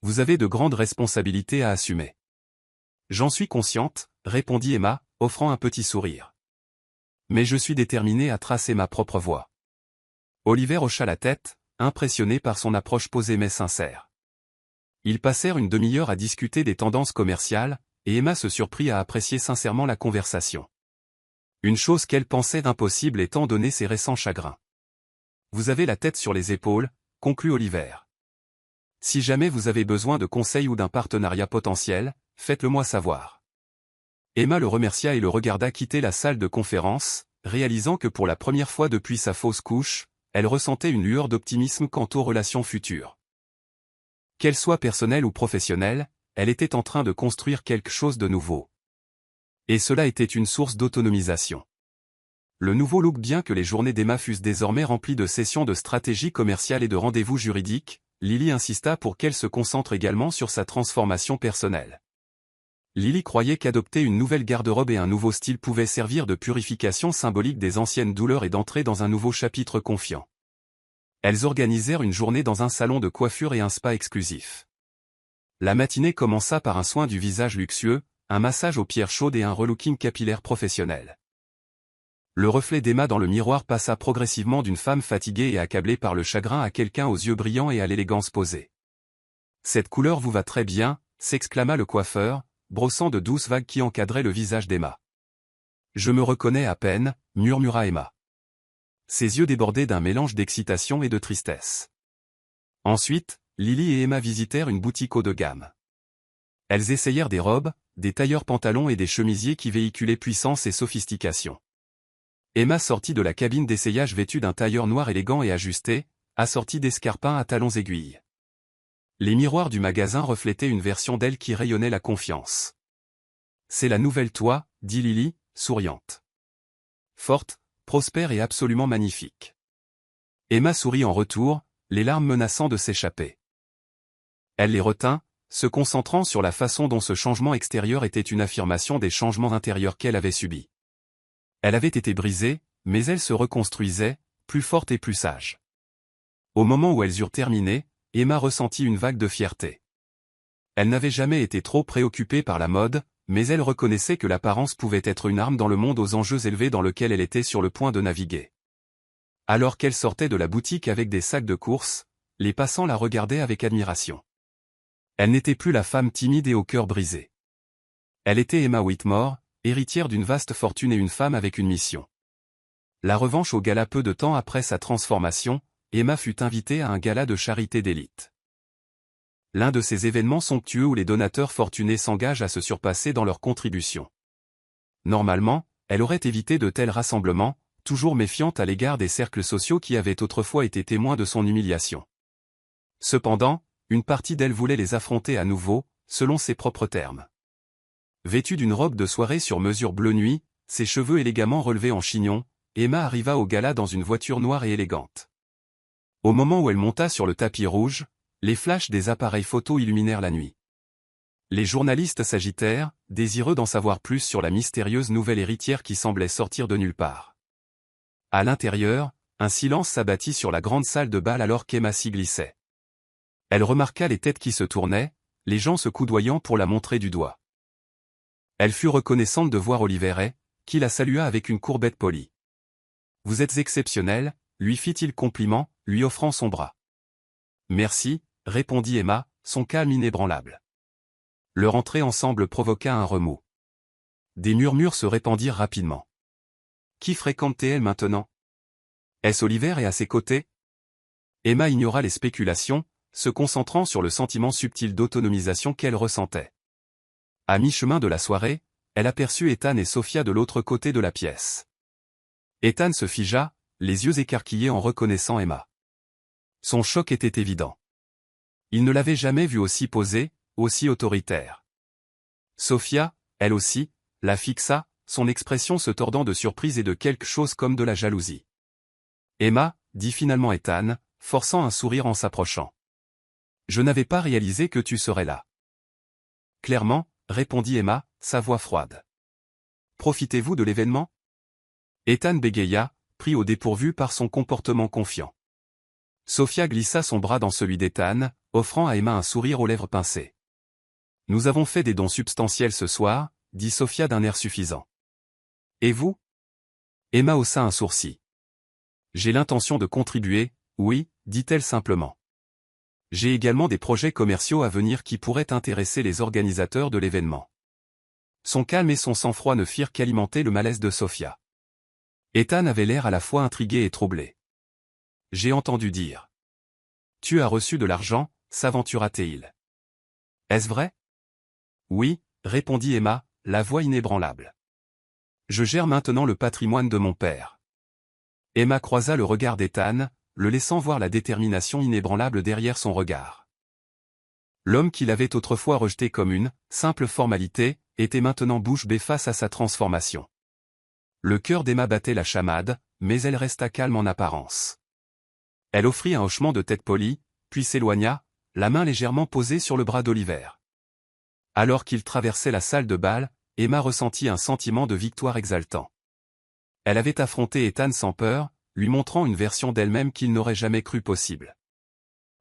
Vous avez de grandes responsabilités à assumer. J'en suis consciente, répondit Emma, offrant un petit sourire. Mais je suis déterminée à tracer ma propre voie. Oliver hocha la tête, impressionné par son approche posée mais sincère. Ils passèrent une demi-heure à discuter des tendances commerciales, et Emma se surprit à apprécier sincèrement la conversation. Une chose qu'elle pensait impossible étant donné ses récents chagrins. Vous avez la tête sur les épaules, conclut Oliver. Si jamais vous avez besoin de conseils ou d'un partenariat potentiel, faites-le moi savoir. Emma le remercia et le regarda quitter la salle de conférence, réalisant que pour la première fois depuis sa fausse couche, elle ressentait une lueur d'optimisme quant aux relations futures. Qu'elles soient personnelles ou professionnelles, elle était en train de construire quelque chose de nouveau. Et cela était une source d'autonomisation. Le nouveau look. Bien que les journées d'Emma fussent désormais remplies de sessions de stratégie commerciale et de rendez-vous juridiques, Lily insista pour qu'elle se concentre également sur sa transformation personnelle. Lily croyait qu'adopter une nouvelle garde-robe et un nouveau style pouvait servir de purification symbolique des anciennes douleurs et d'entrer dans un nouveau chapitre confiant. Elles organisèrent une journée dans un salon de coiffure et un spa exclusif. La matinée commença par un soin du visage luxueux, un massage aux pierres chaudes et un relooking capillaire professionnel. Le reflet d'Emma dans le miroir passa progressivement d'une femme fatiguée et accablée par le chagrin à quelqu'un aux yeux brillants et à l'élégance posée. « Cette couleur vous va très bien », s'exclama le coiffeur, brossant de douces vagues qui encadraient le visage d'Emma. « Je me reconnais à peine », murmura Emma. Ses yeux débordaient d'un mélange d'excitation et de tristesse. Ensuite, Lily et Emma visitèrent une boutique haut de gamme. Elles essayèrent des robes, des tailleurs pantalons et des chemisiers qui véhiculaient puissance et sophistication. Emma sortit de la cabine d'essayage vêtue d'un tailleur noir élégant et ajusté, assorti d'escarpins à talons aiguilles. Les miroirs du magasin reflétaient une version d'elle qui rayonnait la confiance. « C'est la nouvelle toi », dit Lily, souriante. Forte, prospère et absolument magnifique. Emma sourit en retour, les larmes menaçant de s'échapper. Elle les retint, se concentrant sur la façon dont ce changement extérieur était une affirmation des changements intérieurs qu'elle avait subis. Elle avait été brisée, mais elle se reconstruisait, plus forte et plus sage. Au moment où elles eurent terminé, Emma ressentit une vague de fierté. Elle n'avait jamais été trop préoccupée par la mode, mais elle reconnaissait que l'apparence pouvait être une arme dans le monde aux enjeux élevés dans lequel elle était sur le point de naviguer. Alors qu'elle sortait de la boutique avec des sacs de course, les passants la regardaient avec admiration. Elle n'était plus la femme timide et au cœur brisé. Elle était Emma Whitmore, héritière d'une vaste fortune et une femme avec une mission. La revanche au gala. Peu de temps après sa transformation, Emma fut invitée à un gala de charité d'élite. L'un de ces événements somptueux où les donateurs fortunés s'engagent à se surpasser dans leurs contributions. Normalement, elle aurait évité de tels rassemblements, toujours méfiante à l'égard des cercles sociaux qui avaient autrefois été témoins de son humiliation. Cependant, une partie d'elle voulait les affronter à nouveau, selon ses propres termes. Vêtue d'une robe de soirée sur mesure bleu nuit, ses cheveux élégamment relevés en chignon, Emma arriva au gala dans une voiture noire et élégante. Au moment où elle monta sur le tapis rouge, les flashs des appareils photo illuminèrent la nuit. Les journalistes s'agitèrent, désireux d'en savoir plus sur la mystérieuse nouvelle héritière qui semblait sortir de nulle part. À l'intérieur, un silence s'abattit sur la grande salle de bal alors qu'Emma s'y glissait. Elle remarqua les têtes qui se tournaient, les gens se coudoyant pour la montrer du doigt. Elle fut reconnaissante de voir Oliver, qui la salua avec une courbette polie. « Vous êtes exceptionnel », lui fit-il compliment, lui offrant son bras. « Merci », répondit Emma, son calme inébranlable. Leur entrée ensemble provoqua un remous. Des murmures se répandirent rapidement. Qui fréquentait-elle maintenant? Est-ce Oliver et à ses côtés? Emma ignora les spéculations, se concentrant sur le sentiment subtil d'autonomisation qu'elle ressentait. À mi-chemin de la soirée, elle aperçut Ethan et Sophia de l'autre côté de la pièce. Ethan se figea, les yeux écarquillés en reconnaissant Emma. Son choc était évident. Il ne l'avait jamais vue aussi posée, aussi autoritaire. Sophia, elle aussi, la fixa, son expression se tordant de surprise et de quelque chose comme de la jalousie. Emma, dit finalement Ethan, forçant un sourire en s'approchant. Je n'avais pas réalisé que tu serais là. Clairement, répondit Emma, sa voix froide. Profitez-vous de l'événement? Ethan bégaya, pris au dépourvu par son comportement confiant. Sophia glissa son bras dans celui d'Ethan, offrant à Emma un sourire aux lèvres pincées. Nous avons fait des dons substantiels ce soir, dit Sophia d'un air suffisant. Et vous? Emma haussa un sourcil. J'ai l'intention de contribuer, oui, dit-elle simplement. J'ai également des projets commerciaux à venir qui pourraient intéresser les organisateurs de l'événement. Son calme et son sang-froid ne firent qu'alimenter le malaise de Sophia. Ethan avait l'air à la fois intrigué et troublé. J'ai entendu dire. Tu as reçu de l'argent, s'aventura-t-il. Est-ce vrai? Oui, répondit Emma, la voix inébranlable. Je gère maintenant le patrimoine de mon père. Emma croisa le regard d'Ethan, le laissant voir la détermination inébranlable derrière son regard. L'homme qu'il avait autrefois rejeté comme une simple formalité, était maintenant bouche bée face à sa transformation. Le cœur d'Emma battait la chamade, mais elle resta calme en apparence. Elle offrit un hochement de tête poli, puis s'éloigna, la main légèrement posée sur le bras d'Oliver. Alors qu'il traversait la salle de bal, Emma ressentit un sentiment de victoire exaltant. Elle avait affronté Ethan sans peur, lui montrant une version d'elle-même qu'il n'aurait jamais cru possible.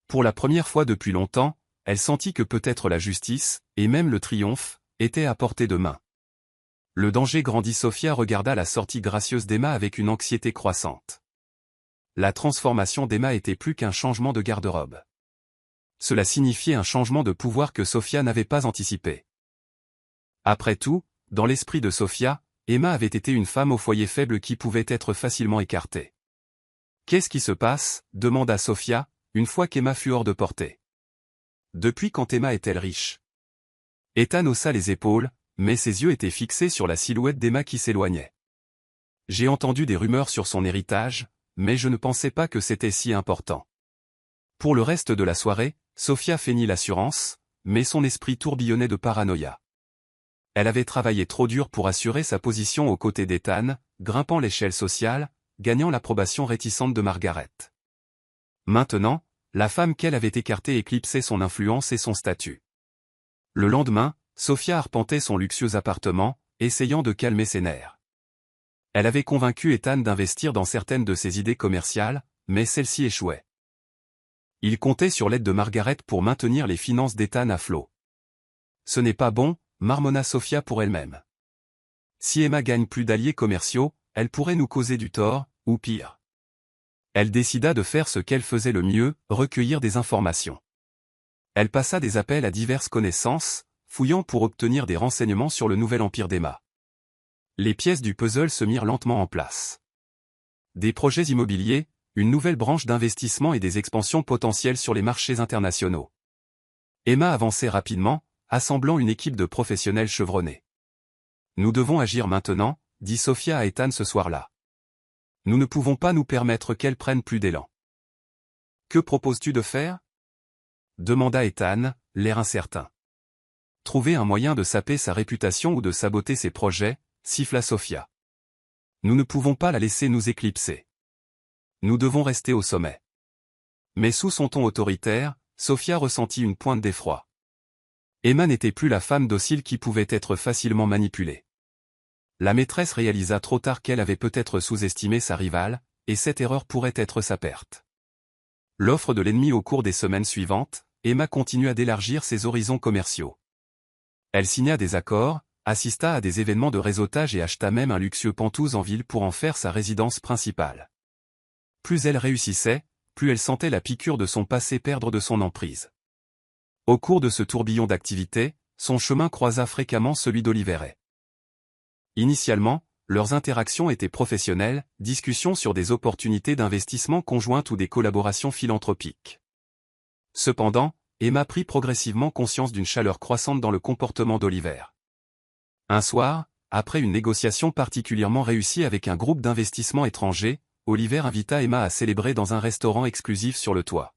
Pour la première fois depuis longtemps, elle sentit que peut-être la justice, et même le triomphe, étaient à portée de main. Le danger grandit. Sophia regarda la sortie gracieuse d'Emma avec une anxiété croissante. La transformation d'Emma était plus qu'un changement de garde-robe. Cela signifiait un changement de pouvoir que Sophia n'avait pas anticipé. Après tout, dans l'esprit de Sophia, Emma avait été une femme au foyer faible qui pouvait être facilement écartée. « Qu'est-ce qui se passe » demanda Sophia, une fois qu'Emma fut hors de portée. « Depuis quand Emma est-elle riche » Ethan haussa les épaules, mais ses yeux étaient fixés sur la silhouette d'Emma qui s'éloignait. « J'ai entendu des rumeurs sur son héritage, mais je ne pensais pas que c'était si important. » Pour le reste de la soirée, Sophia feignit l'assurance, mais son esprit tourbillonnait de paranoïa. Elle avait travaillé trop dur pour assurer sa position aux côtés d'Ethan, grimpant l'échelle sociale, gagnant l'approbation réticente de Margaret. Maintenant, la femme qu'elle avait écartée éclipsait son influence et son statut. Le lendemain, Sophia arpentait son luxueux appartement, essayant de calmer ses nerfs. Elle avait convaincu Ethan d'investir dans certaines de ses idées commerciales, mais celle-ci échouait. Il comptait sur l'aide de Margaret pour maintenir les finances d'Ethan à flot. Ce n'est pas bon, marmonna Sophia pour elle-même. Si Emma gagne plus d'alliés commerciaux, elle pourrait nous causer du tort, ou pire. Elle décida de faire ce qu'elle faisait le mieux, recueillir des informations. Elle passa des appels à diverses connaissances, fouillant pour obtenir des renseignements sur le nouvel empire d'Emma. Les pièces du puzzle se mirent lentement en place. Des projets immobiliers, une nouvelle branche d'investissement et des expansions potentielles sur les marchés internationaux. Emma avançait rapidement, assemblant une équipe de professionnels chevronnés. Nous devons agir maintenant, dit Sophia à Ethan ce soir-là. Nous ne pouvons pas nous permettre qu'elle prenne plus d'élan. Que proposes-tu de faire? Demanda Ethan, l'air incertain. Trouver un moyen de saper sa réputation ou de saboter ses projets, siffla Sophia. Nous ne pouvons pas la laisser nous éclipser. Nous devons rester au sommet. Mais sous son ton autoritaire, Sophia ressentit une pointe d'effroi. Emma n'était plus la femme docile qui pouvait être facilement manipulée. La maîtresse réalisa trop tard qu'elle avait peut-être sous-estimé sa rivale, et cette erreur pourrait être sa perte. L'offre de l'ennemi au cours des semaines suivantes, Emma continua d'élargir ses horizons commerciaux. Elle signa des accords, assista à des événements de réseautage et acheta même un luxueux penthouse en ville pour en faire sa résidence principale. Plus elle réussissait, plus elle sentait la piqûre de son passé perdre de son emprise. Au cours de ce tourbillon d'activités, son chemin croisa fréquemment celui d'Oliver. Initialement, leurs interactions étaient professionnelles, discussions sur des opportunités d'investissement conjointes ou des collaborations philanthropiques. Cependant, Emma prit progressivement conscience d'une chaleur croissante dans le comportement d'Oliver. Un soir, après une négociation particulièrement réussie avec un groupe d'investissement étranger, Oliver invita Emma à célébrer dans un restaurant exclusif sur le toit.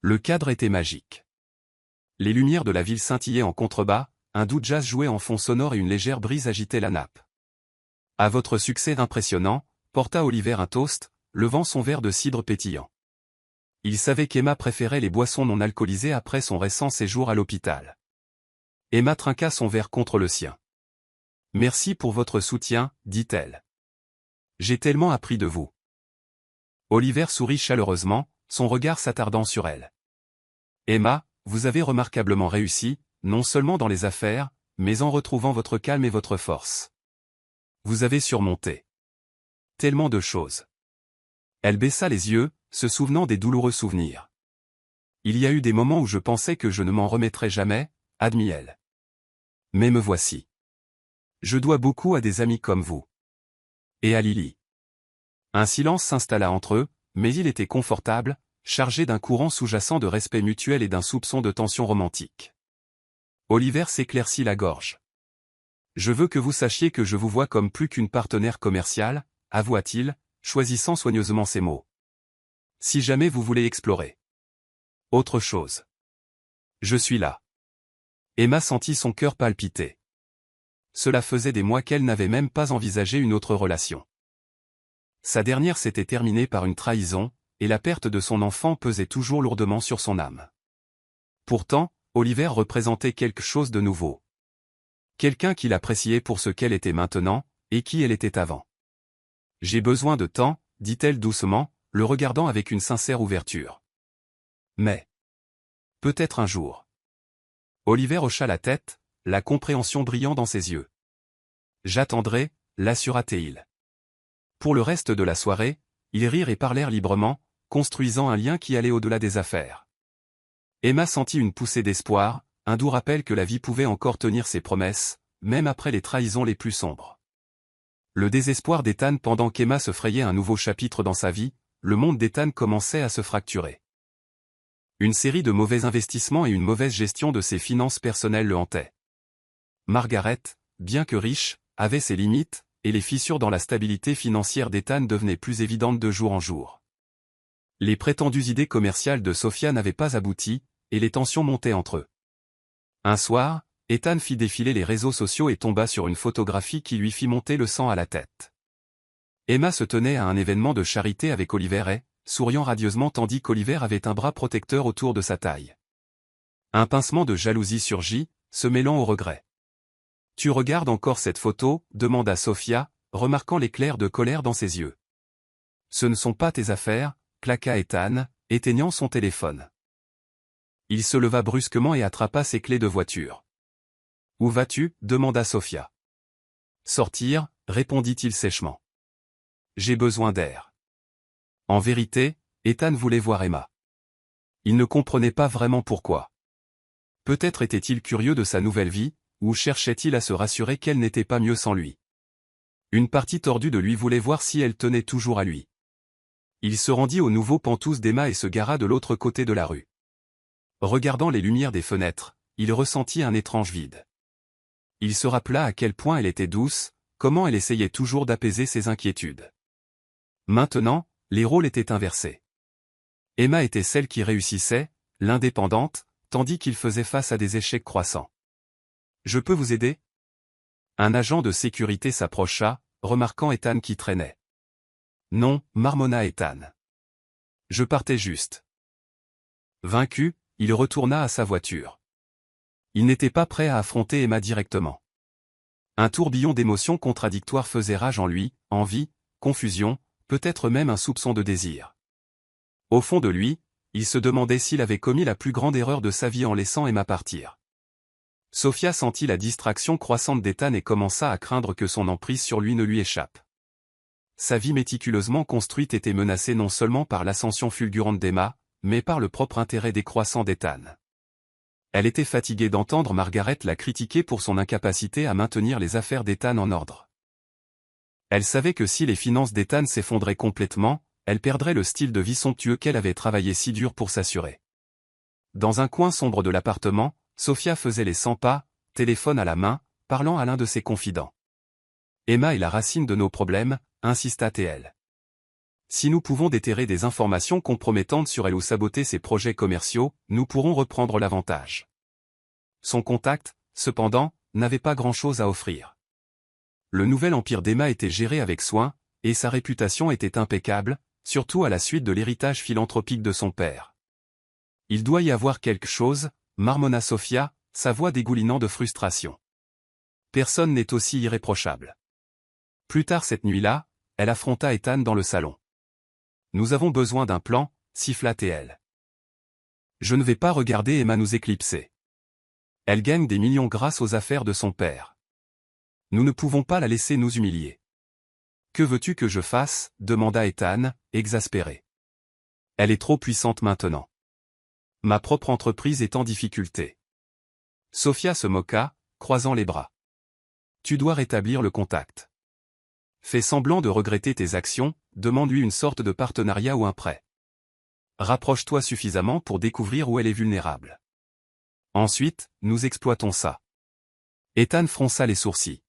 Le cadre était magique. Les lumières de la ville scintillaient en contrebas, un doux jazz jouait en fond sonore et une légère brise agitait la nappe. À votre succès impressionnant, porta Oliver un toast, levant son verre de cidre pétillant. Il savait qu'Emma préférait les boissons non alcoolisées après son récent séjour à l'hôpital. Emma trinqua son verre contre le sien. « Merci pour votre soutien, dit-elle. J'ai tellement appris de vous. » Oliver sourit chaleureusement, son regard s'attardant sur elle. « Emma, vous avez remarquablement réussi, non seulement dans les affaires, mais en retrouvant votre calme et votre force. Vous avez surmonté tellement de choses. » Elle baissa les yeux, se souvenant des douloureux souvenirs. « Il y a eu des moments où je pensais que je ne m'en remettrais jamais, » admit-elle. « Mais me voici. Je dois beaucoup à des amis comme vous. Et à Lily. » Un silence s'installa entre eux, mais il était confortable, chargé d'un courant sous-jacent de respect mutuel et d'un soupçon de tension romantique. Oliver s'éclaircit la gorge. « Je veux que vous sachiez que je vous vois comme plus qu'une partenaire commerciale, avoua-t-il, choisissant soigneusement ses mots. Si jamais vous voulez explorer autre chose. Je suis là. » Emma sentit son cœur palpiter. Cela faisait des mois qu'elle n'avait même pas envisagé une autre relation. Sa dernière s'était terminée par une trahison, et la perte de son enfant pesait toujours lourdement sur son âme. Pourtant, Oliver représentait quelque chose de nouveau. Quelqu'un qui l'appréciait pour ce qu'elle était maintenant, et qui elle était avant. « J'ai besoin de temps, » dit-elle doucement, le regardant avec une sincère ouverture. « Mais peut-être un jour. » Oliver hocha la tête, la compréhension brillant dans ses yeux. « J'attendrai, » l'assura-t-il. Pour le reste de la soirée, ils rirent et parlèrent librement, construisant un lien qui allait au-delà des affaires. Emma sentit une poussée d'espoir, un doux rappel que la vie pouvait encore tenir ses promesses, même après les trahisons les plus sombres. Le désespoir d'Ethan pendant qu'Emma se frayait un nouveau chapitre dans sa vie, le monde d'Ethan commençait à se fracturer. Une série de mauvais investissements et une mauvaise gestion de ses finances personnelles le hantaient. Margaret, bien que riche, avait ses limites, et les fissures dans la stabilité financière d'Ethan devenaient plus évidentes de jour en jour. Les prétendues idées commerciales de Sophia n'avaient pas abouti, et les tensions montaient entre eux. Un soir, Ethan fit défiler les réseaux sociaux et tomba sur une photographie qui lui fit monter le sang à la tête. Emma se tenait à un événement de charité avec Oliver et, souriant radieusement tandis qu'Oliver avait un bras protecteur autour de sa taille. Un pincement de jalousie surgit, se mêlant au regret. « Tu regardes encore cette photo ?» demanda Sophia, remarquant l'éclair de colère dans ses yeux. « Ce ne sont pas tes affaires » claqua Ethan, éteignant son téléphone. Il se leva brusquement et attrapa ses clés de voiture. « Où vas-tu » demanda Sophia. « Sortir » répondit-il sèchement. « J'ai besoin d'air. » En vérité, Ethan voulait voir Emma. Il ne comprenait pas vraiment pourquoi. Peut-être était-il curieux de sa nouvelle vie, ou cherchait-il à se rassurer qu'elle n'était pas mieux sans lui. Une partie tordue de lui voulait voir si elle tenait toujours à lui. Il se rendit au nouveau penthouse d'Emma et se gara de l'autre côté de la rue. Regardant les lumières des fenêtres, il ressentit un étrange vide. Il se rappela à quel point elle était douce, comment elle essayait toujours d'apaiser ses inquiétudes. Maintenant, les rôles étaient inversés. Emma était celle qui réussissait, l'indépendante, tandis qu'il faisait face à des échecs croissants. « Je peux vous aider ?» Un agent de sécurité s'approcha, remarquant Ethan qui traînait. « Non, » marmonna Ethan. « Je partais juste. » Vaincu, il retourna à sa voiture. Il n'était pas prêt à affronter Emma directement. Un tourbillon d'émotions contradictoires faisait rage en lui, envie, confusion, peut-être même un soupçon de désir. Au fond de lui, il se demandait s'il avait commis la plus grande erreur de sa vie en laissant Emma partir. Sophia sentit la distraction croissante d'Ethan et commença à craindre que son emprise sur lui ne lui échappe. Sa vie méticuleusement construite était menacée non seulement par l'ascension fulgurante d'Emma, mais par le propre intérêt décroissant d'Ethan. Elle était fatiguée d'entendre Margaret la critiquer pour son incapacité à maintenir les affaires d'Ethan en ordre. Elle savait que si les finances d'Ethan s'effondraient complètement, elle perdrait le style de vie somptueux qu'elle avait travaillé si dur pour s'assurer. Dans un coin sombre de l'appartement, Sophia faisait les 100 pas, téléphone à la main, parlant à l'un de ses confidents. « Emma est la racine de nos problèmes », insista-t-elle. « Si nous pouvons déterrer des informations compromettantes sur elle ou saboter ses projets commerciaux, nous pourrons reprendre l'avantage. » Son contact, cependant, n'avait pas grand-chose à offrir. Le nouvel empire d'Emma était géré avec soin, et sa réputation était impeccable, surtout à la suite de l'héritage philanthropique de son père. Il doit y avoir quelque chose, marmonna Sophia, sa voix dégoulinant de frustration. Personne n'est aussi irréprochable. Plus tard cette nuit-là, elle affronta Ethan dans le salon. Nous avons besoin d'un plan, siffla-t-elle. Je ne vais pas regarder Emma nous éclipser. Elle gagne des millions grâce aux affaires de son père. Nous ne pouvons pas la laisser nous humilier. Que veux-tu que je fasse, demanda Ethan, exaspéré. Elle est trop puissante maintenant. Ma propre entreprise est en difficulté. Sophia se moqua, croisant les bras. Tu dois rétablir le contact. Fais semblant de regretter tes actions, demande-lui une sorte de partenariat ou un prêt. Rapproche-toi suffisamment pour découvrir où elle est vulnérable. Ensuite, nous exploitons ça. Ethan fronça les sourcils.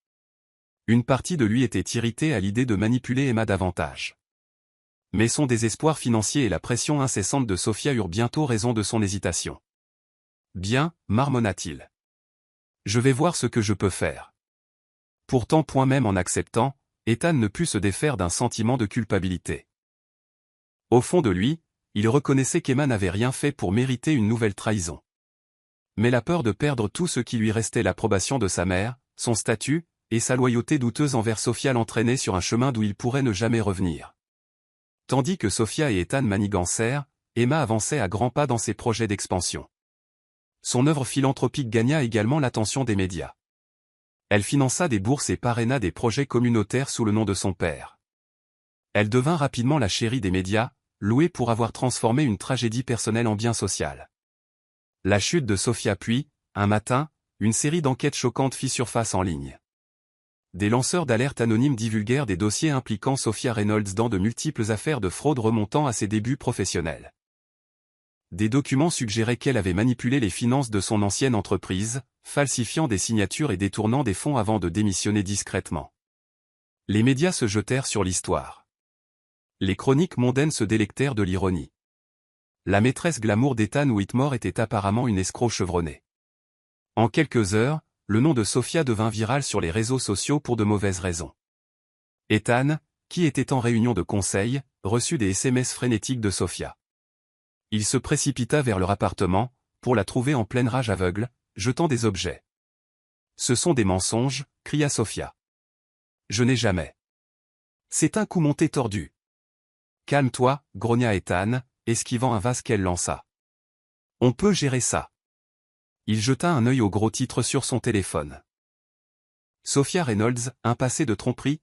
Une partie de lui était irritée à l'idée de manipuler Emma davantage. Mais son désespoir financier et la pression incessante de Sophia eurent bientôt raison de son hésitation. Bien, marmonna-t-il. Je vais voir ce que je peux faire. Pourtant, point même en acceptant, Ethan ne put se défaire d'un sentiment de culpabilité. Au fond de lui, il reconnaissait qu'Emma n'avait rien fait pour mériter une nouvelle trahison. Mais la peur de perdre tout ce qui lui restait, l'approbation de sa mère, son statut, et sa loyauté douteuse envers Sophia, l'entraînait sur un chemin d'où il pourrait ne jamais revenir. Tandis que Sophia et Ethan manigancèrent, Emma avançait à grands pas dans ses projets d'expansion. Son œuvre philanthropique gagna également l'attention des médias. Elle finança des bourses et parraina des projets communautaires sous le nom de son père. Elle devint rapidement la chérie des médias, louée pour avoir transformé une tragédie personnelle en bien social. La chute de Sophia, puis, un matin, une série d'enquêtes choquantes fit surface en ligne. Des lanceurs d'alerte anonymes divulguèrent des dossiers impliquant Sophia Reynolds dans de multiples affaires de fraude remontant à ses débuts professionnels. Des documents suggéraient qu'elle avait manipulé les finances de son ancienne entreprise, falsifiant des signatures et détournant des fonds avant de démissionner discrètement. Les médias se jetèrent sur l'histoire. Les chroniques mondaines se délectèrent de l'ironie. La maîtresse glamour d'Ethan Whitmore était apparemment une escroc chevronnée. En quelques heures, le nom de Sophia devint viral sur les réseaux sociaux pour de mauvaises raisons. Ethan, qui était en réunion de conseil, reçut des SMS frénétiques de Sophia. Il se précipita vers leur appartement, pour la trouver en pleine rage aveugle, jetant des objets. « Ce sont des mensonges », cria Sophia. « Je n'ai jamais. » C'est un coup monté tordu. « Calme-toi », grogna Ethan, esquivant un vase qu'elle lança. « On peut gérer ça. » Il jeta un œil au gros titre sur son téléphone. Sophia Reynolds, un passé de tromperie.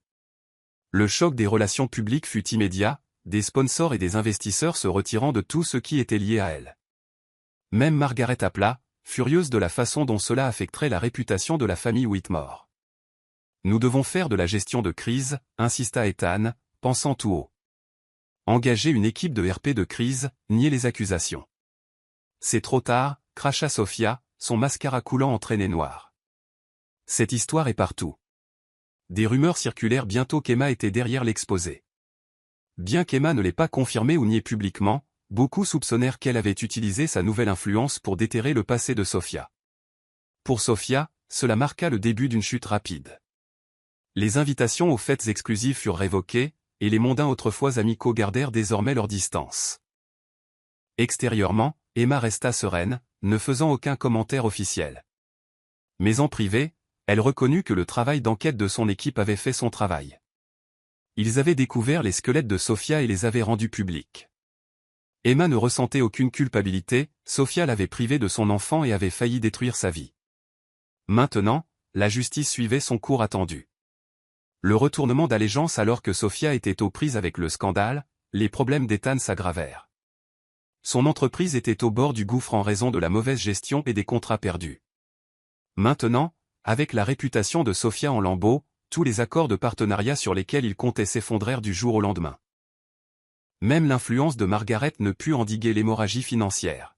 Le choc des relations publiques fut immédiat, des sponsors et des investisseurs se retirant de tout ce qui était lié à elle. Même Margaret appela, furieuse de la façon dont cela affecterait la réputation de la famille Whitmore. Nous devons faire de la gestion de crise, insista Ethan, pensant tout haut. Engager une équipe de RP de crise, nier les accusations. C'est trop tard, cracha Sophia, son mascara coulant en traînées noires. Cette histoire est partout. Des rumeurs circulèrent bientôt qu'Emma était derrière l'exposé. Bien qu'Emma ne l'ait pas confirmé ou nié publiquement, beaucoup soupçonnèrent qu'elle avait utilisé sa nouvelle influence pour déterrer le passé de Sophia. Pour Sophia, cela marqua le début d'une chute rapide. Les invitations aux fêtes exclusives furent révoquées, et les mondains autrefois amicaux gardèrent désormais leur distance. Extérieurement, Emma resta sereine, ne faisant aucun commentaire officiel. Mais en privé, elle reconnut que le travail d'enquête de son équipe avait fait son travail. Ils avaient découvert les squelettes de Sophia et les avaient rendus publics. Emma ne ressentait aucune culpabilité, Sophia l'avait privée de son enfant et avait failli détruire sa vie. Maintenant, la justice suivait son cours attendu. Le retournement d'allégeance alors que Sophia était aux prises avec le scandale, les problèmes d'Ethan s'aggravèrent. Son entreprise était au bord du gouffre en raison de la mauvaise gestion et des contrats perdus. Maintenant, avec la réputation de Sophia en lambeaux, tous les accords de partenariat sur lesquels il comptait s'effondrèrent du jour au lendemain. Même l'influence de Margaret ne put endiguer l'hémorragie financière.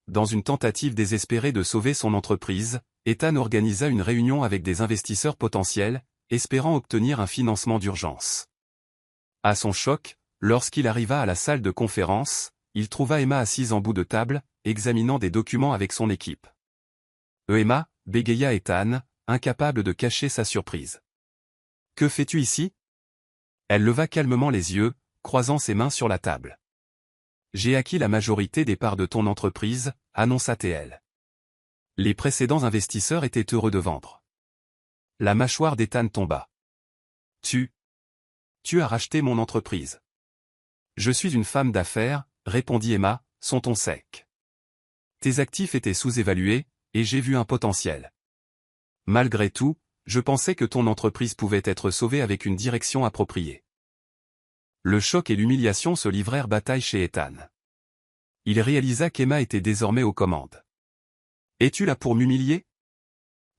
Dans une tentative désespérée de sauver son entreprise, Ethan organisa une réunion avec des investisseurs potentiels, espérant obtenir un financement d'urgence. À son choc, lorsqu'il arriva à la salle de conférence, il trouva Emma assise en bout de table, examinant des documents avec son équipe. Emma, bégaya Ethan, incapable de cacher sa surprise. Que fais-tu ici? Elle leva calmement les yeux, croisant ses mains sur la table. J'ai acquis la majorité des parts de ton entreprise, annonça-t-elle. Les précédents investisseurs étaient heureux de vendre. La mâchoire d'Ethan tomba. Tu as racheté mon entreprise. Je suis une femme d'affaires, répondit Emma, son ton sec. Tes actifs étaient sous-évalués, et j'ai vu un potentiel. Malgré tout, je pensais que ton entreprise pouvait être sauvée avec une direction appropriée. Le choc et l'humiliation se livrèrent bataille chez Ethan. Il réalisa qu'Emma était désormais aux commandes. « Es-tu là pour m'humilier »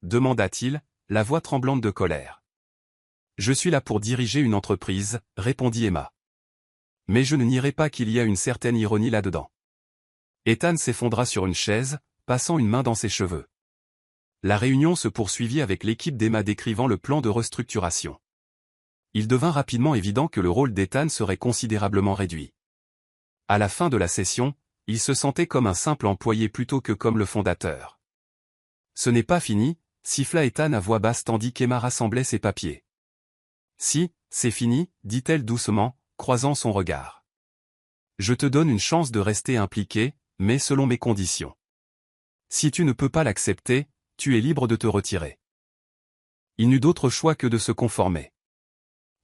demanda-t-il, la voix tremblante de colère. « Je suis là pour diriger une entreprise, » répondit Emma. « Mais je ne nierai pas qu'il y a une certaine ironie là-dedans. » Ethan s'effondra sur une chaise, passant une main dans ses cheveux. La réunion se poursuivit avec l'équipe d'Emma décrivant le plan de restructuration. Il devint rapidement évident que le rôle d'Ethan serait considérablement réduit. À la fin de la session, il se sentait comme un simple employé plutôt que comme le fondateur. « Ce n'est pas fini », siffla Ethan à voix basse tandis qu'Emma rassemblait ses papiers. « Si, c'est fini, dit-elle doucement, croisant son regard. Je te donne une chance de rester impliqué, mais selon mes conditions. Si tu ne peux pas l'accepter, tu es libre de te retirer. » Il n'eut d'autre choix que de se conformer.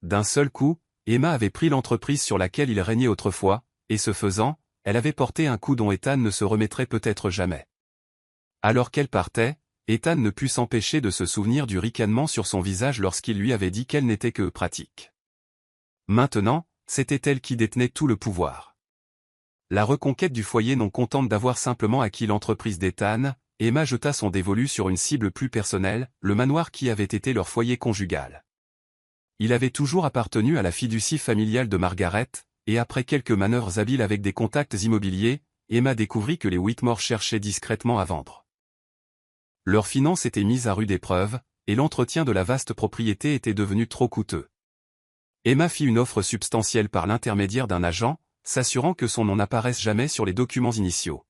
D'un seul coup, Emma avait pris l'entreprise sur laquelle il régnait autrefois, et ce faisant, elle avait porté un coup dont Ethan ne se remettrait peut-être jamais. Alors qu'elle partait, Ethan ne put s'empêcher de se souvenir du ricanement sur son visage lorsqu'il lui avait dit qu'elle n'était que pratique. Maintenant, c'était elle qui détenait tout le pouvoir. La reconquête du foyer non contente d'avoir simplement acquis l'entreprise d'Ethan, Emma jeta son dévolu sur une cible plus personnelle, le manoir qui avait été leur foyer conjugal. Il avait toujours appartenu à la fiducie familiale de Margaret, et après quelques manœuvres habiles avec des contacts immobiliers, Emma découvrit que les Whitmore cherchaient discrètement à vendre. Leurs finances étaient mises à rude épreuve, et l'entretien de la vaste propriété était devenu trop coûteux. Emma fit une offre substantielle par l'intermédiaire d'un agent, s'assurant que son nom n'apparaisse jamais sur les documents initiaux.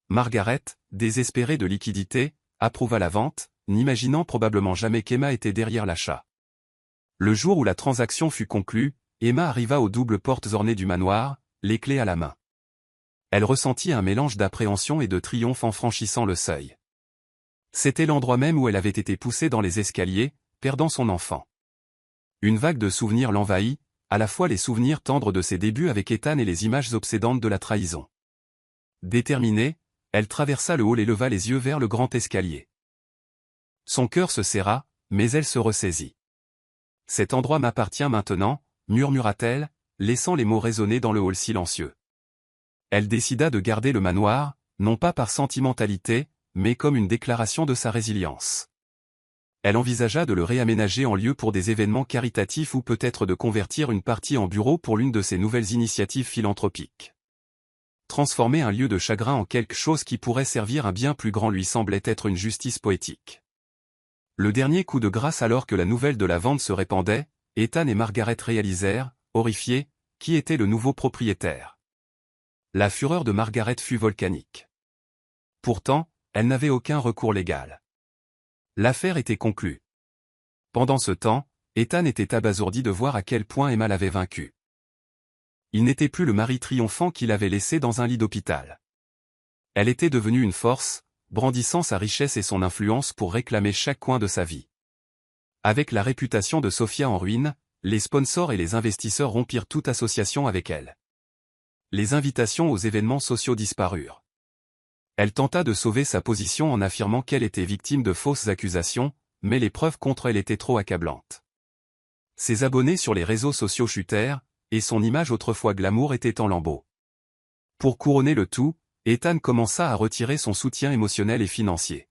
Margaret, désespérée de liquidité, approuva la vente, n'imaginant probablement jamais qu'Emma était derrière l'achat. Le jour où la transaction fut conclue, Emma arriva aux doubles portes ornées du manoir, les clés à la main. Elle ressentit un mélange d'appréhension et de triomphe en franchissant le seuil. C'était l'endroit même où elle avait été poussée dans les escaliers, perdant son enfant. Une vague de souvenirs l'envahit, à la fois les souvenirs tendres de ses débuts avec Ethan et les images obsédantes de la trahison. Déterminée, elle traversa le hall et leva les yeux vers le grand escalier. Son cœur se serra, mais elle se ressaisit. « Cet endroit m'appartient maintenant », murmura-t-elle, laissant les mots résonner dans le hall silencieux. Elle décida de garder le manoir, non pas par sentimentalité, mais comme une déclaration de sa résilience. Elle envisagea de le réaménager en lieu pour des événements caritatifs ou peut-être de convertir une partie en bureau pour l'une de ses nouvelles initiatives philanthropiques. Transformer un lieu de chagrin en quelque chose qui pourrait servir un bien plus grand lui semblait être une justice poétique. Le dernier coup de grâce alors que la nouvelle de la vente se répandait, Ethan et Margaret réalisèrent, horrifiés, qui était le nouveau propriétaire. La fureur de Margaret fut volcanique. Pourtant, elle n'avait aucun recours légal. L'affaire était conclue. Pendant ce temps, Ethan était abasourdi de voir à quel point Emma l'avait vaincu. Il n'était plus le mari triomphant qu'il avait laissé dans un lit d'hôpital. Elle était devenue une force, brandissant sa richesse et son influence pour réclamer chaque coin de sa vie. Avec la réputation de Sophia en ruine, les sponsors et les investisseurs rompirent toute association avec elle. Les invitations aux événements sociaux disparurent. Elle tenta de sauver sa position en affirmant qu'elle était victime de fausses accusations, mais les preuves contre elle étaient trop accablantes. Ses abonnés sur les réseaux sociaux chutèrent, et son image autrefois glamour était en lambeaux. Pour couronner le tout, Ethan commença à retirer son soutien émotionnel et financier.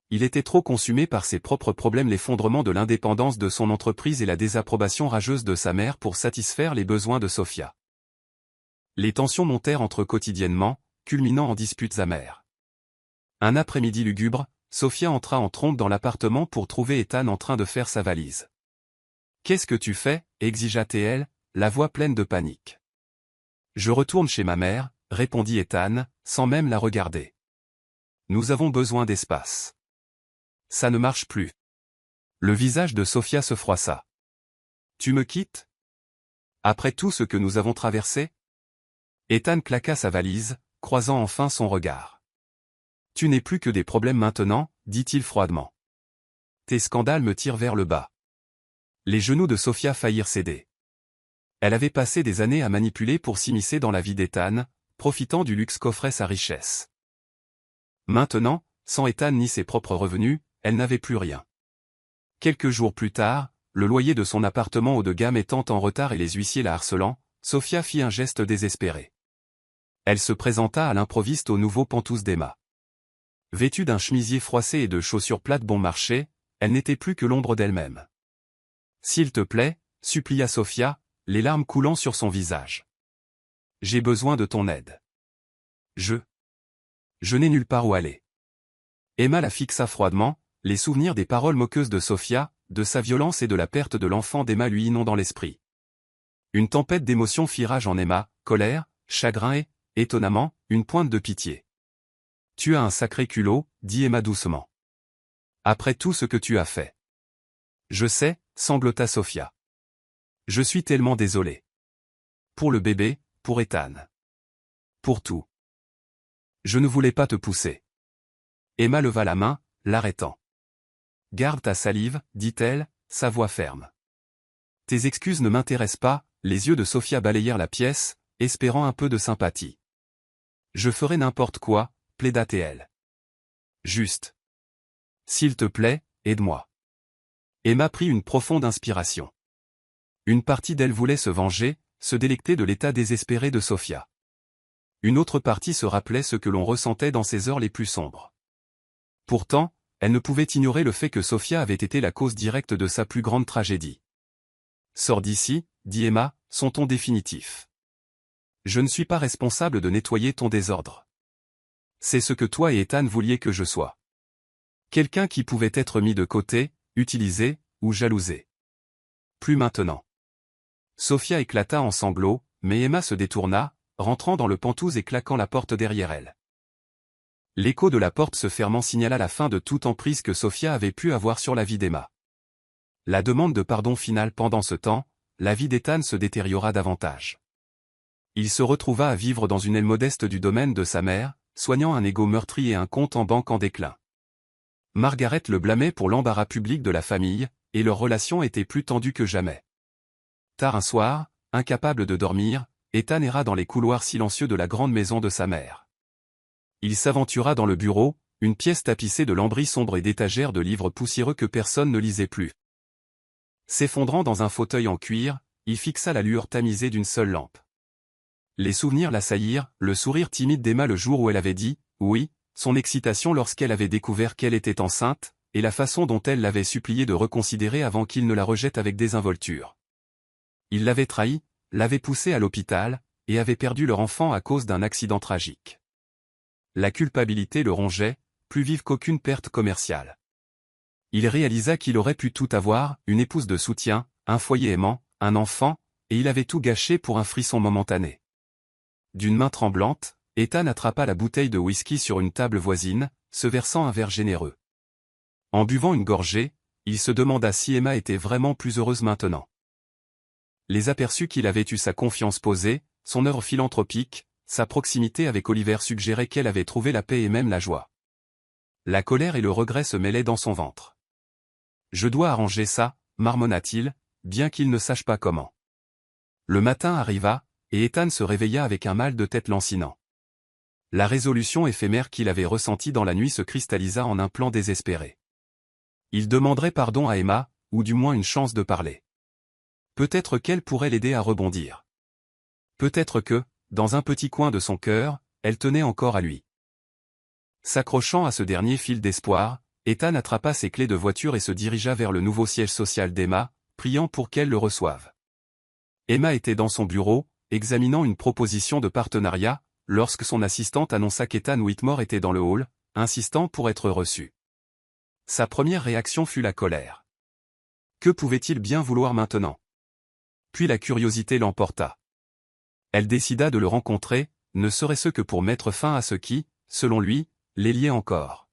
Il était trop consumé par ses propres problèmes, l'effondrement de l'indépendance de son entreprise et la désapprobation rageuse de sa mère pour satisfaire les besoins de Sophia. Les tensions montèrent entre eux quotidiennement, culminant en disputes amères. Un après-midi lugubre, Sophia entra en trompe dans l'appartement pour trouver Ethan en train de faire sa valise. « Qu'est-ce que tu fais » exigea-t-elle, la voix pleine de panique. « Je retourne chez ma mère » répondit Ethan, sans même la regarder. « Nous avons besoin d'espace. » Ça ne marche plus. Le visage de Sofia se froissa. Tu me quittes? Après tout ce que nous avons traversé? Ethan claqua sa valise, croisant enfin son regard. Tu n'es plus que des problèmes maintenant, dit-il froidement. Tes scandales me tirent vers le bas. Les genoux de Sofia faillirent céder. Elle avait passé des années à manipuler pour s'immiscer dans la vie d'Ethan, profitant du luxe qu'offrait sa richesse. Maintenant, sans Ethan ni ses propres revenus, elle n'avait plus rien. Quelques jours plus tard, le loyer de son appartement haut de gamme étant en retard et les huissiers la harcelant, Sofia fit un geste désespéré. Elle se présenta à l'improviste au nouveau pantouse d'Emma. Vêtue d'un chemisier froissé et de chaussures plates bon marché, elle n'était plus que l'ombre d'elle-même. « S'il te plaît », supplia Sofia, les larmes coulant sur son visage. « J'ai besoin de ton aide. Je n'ai nulle part où aller. » Emma la fixa froidement, les souvenirs des paroles moqueuses de Sofia, de sa violence et de la perte de l'enfant d'Emma lui inondant l'esprit. Une tempête d'émotions fit rage en Emma, colère, chagrin et, étonnamment, une pointe de pitié. « Tu as un sacré culot, » dit Emma doucement. « Après tout ce que tu as fait. »« Je sais, » sanglota Sofia. « Je suis tellement désolée. Pour le bébé, pour Ethan. Pour tout. Je ne voulais pas te pousser. » Emma leva la main, l'arrêtant. « Garde ta salive, dit-elle, sa voix ferme. Tes excuses ne m'intéressent pas. » Les yeux de Sofia balayèrent la pièce, espérant un peu de sympathie. « Je ferai n'importe quoi, » plaida-t-elle. « Juste. S'il te plaît, aide-moi. » Emma prit une profonde inspiration. Une partie d'elle voulait se venger, se délecter de l'état désespéré de Sofia. Une autre partie se rappelait ce que l'on ressentait dans ces heures les plus sombres. Pourtant, elle ne pouvait ignorer le fait que Sofia avait été la cause directe de sa plus grande tragédie. « Sors d'ici », dit Emma, son ton définitif. « Je ne suis pas responsable de nettoyer ton désordre. C'est ce que toi et Ethan vouliez que je sois. Quelqu'un qui pouvait être mis de côté, utilisé, ou jalousé. Plus maintenant. » Sofia éclata en sanglots, mais Emma se détourna, rentrant dans le pantouse et claquant la porte derrière elle. L'écho de la porte se fermant signala la fin de toute emprise que Sofia avait pu avoir sur la vie d'Emma. La demande de pardon finale pendant ce temps, la vie d'Ethan se détériora davantage. Il se retrouva à vivre dans une aile modeste du domaine de sa mère, soignant un ego meurtri et un compte en banque en déclin. Margaret le blâmait pour l'embarras public de la famille, et leur relation était plus tendue que jamais. Tard un soir, incapable de dormir, Ethan erra dans les couloirs silencieux de la grande maison de sa mère. Il s'aventura dans le bureau, une pièce tapissée de lambris sombres et d'étagères de livres poussiéreux que personne ne lisait plus. S'effondrant dans un fauteuil en cuir, il fixa la lueur tamisée d'une seule lampe. Les souvenirs l'assaillirent, le sourire timide d'Emma le jour où elle avait dit « oui », son excitation lorsqu'elle avait découvert qu'elle était enceinte, et la façon dont elle l'avait supplié de reconsidérer avant qu'il ne la rejette avec désinvolture. Il l'avait trahi, l'avait poussée à l'hôpital, et avait perdu leur enfant à cause d'un accident tragique. La culpabilité le rongeait, plus vive qu'aucune perte commerciale. Il réalisa qu'il aurait pu tout avoir, une épouse de soutien, un foyer aimant, un enfant, et il avait tout gâché pour un frisson momentané. D'une main tremblante, Ethan attrapa la bouteille de whisky sur une table voisine, se versant un verre généreux. En buvant une gorgée, il se demanda si Emma était vraiment plus heureuse maintenant. Les aperçus qu'il avait eu sa confiance posée, son œuvre philanthropique, sa proximité avec Oliver suggéraient qu'elle avait trouvé la paix et même la joie. La colère et le regret se mêlaient dans son ventre. « Je dois arranger ça », marmonna-t-il, bien qu'il ne sache pas comment. Le matin arriva, et Ethan se réveilla avec un mal de tête lancinant. La résolution éphémère qu'il avait ressentie dans la nuit se cristallisa en un plan désespéré. Il demanderait pardon à Emma, ou du moins une chance de parler. Peut-être qu'elle pourrait l'aider à rebondir. Peut-être que, dans un petit coin de son cœur, elle tenait encore à lui. S'accrochant à ce dernier fil d'espoir, Ethan attrapa ses clés de voiture et se dirigea vers le nouveau siège social d'Emma, priant pour qu'elle le reçoive. Emma était dans son bureau, examinant une proposition de partenariat, lorsque son assistante annonça qu'Ethan Whitmore était dans le hall, insistant pour être reçu. Sa première réaction fut la colère. Que pouvait-il bien vouloir maintenant? Puis la curiosité l'emporta. Elle décida de le rencontrer, ne serait-ce que pour mettre fin à ce qui, selon lui, les liait encore.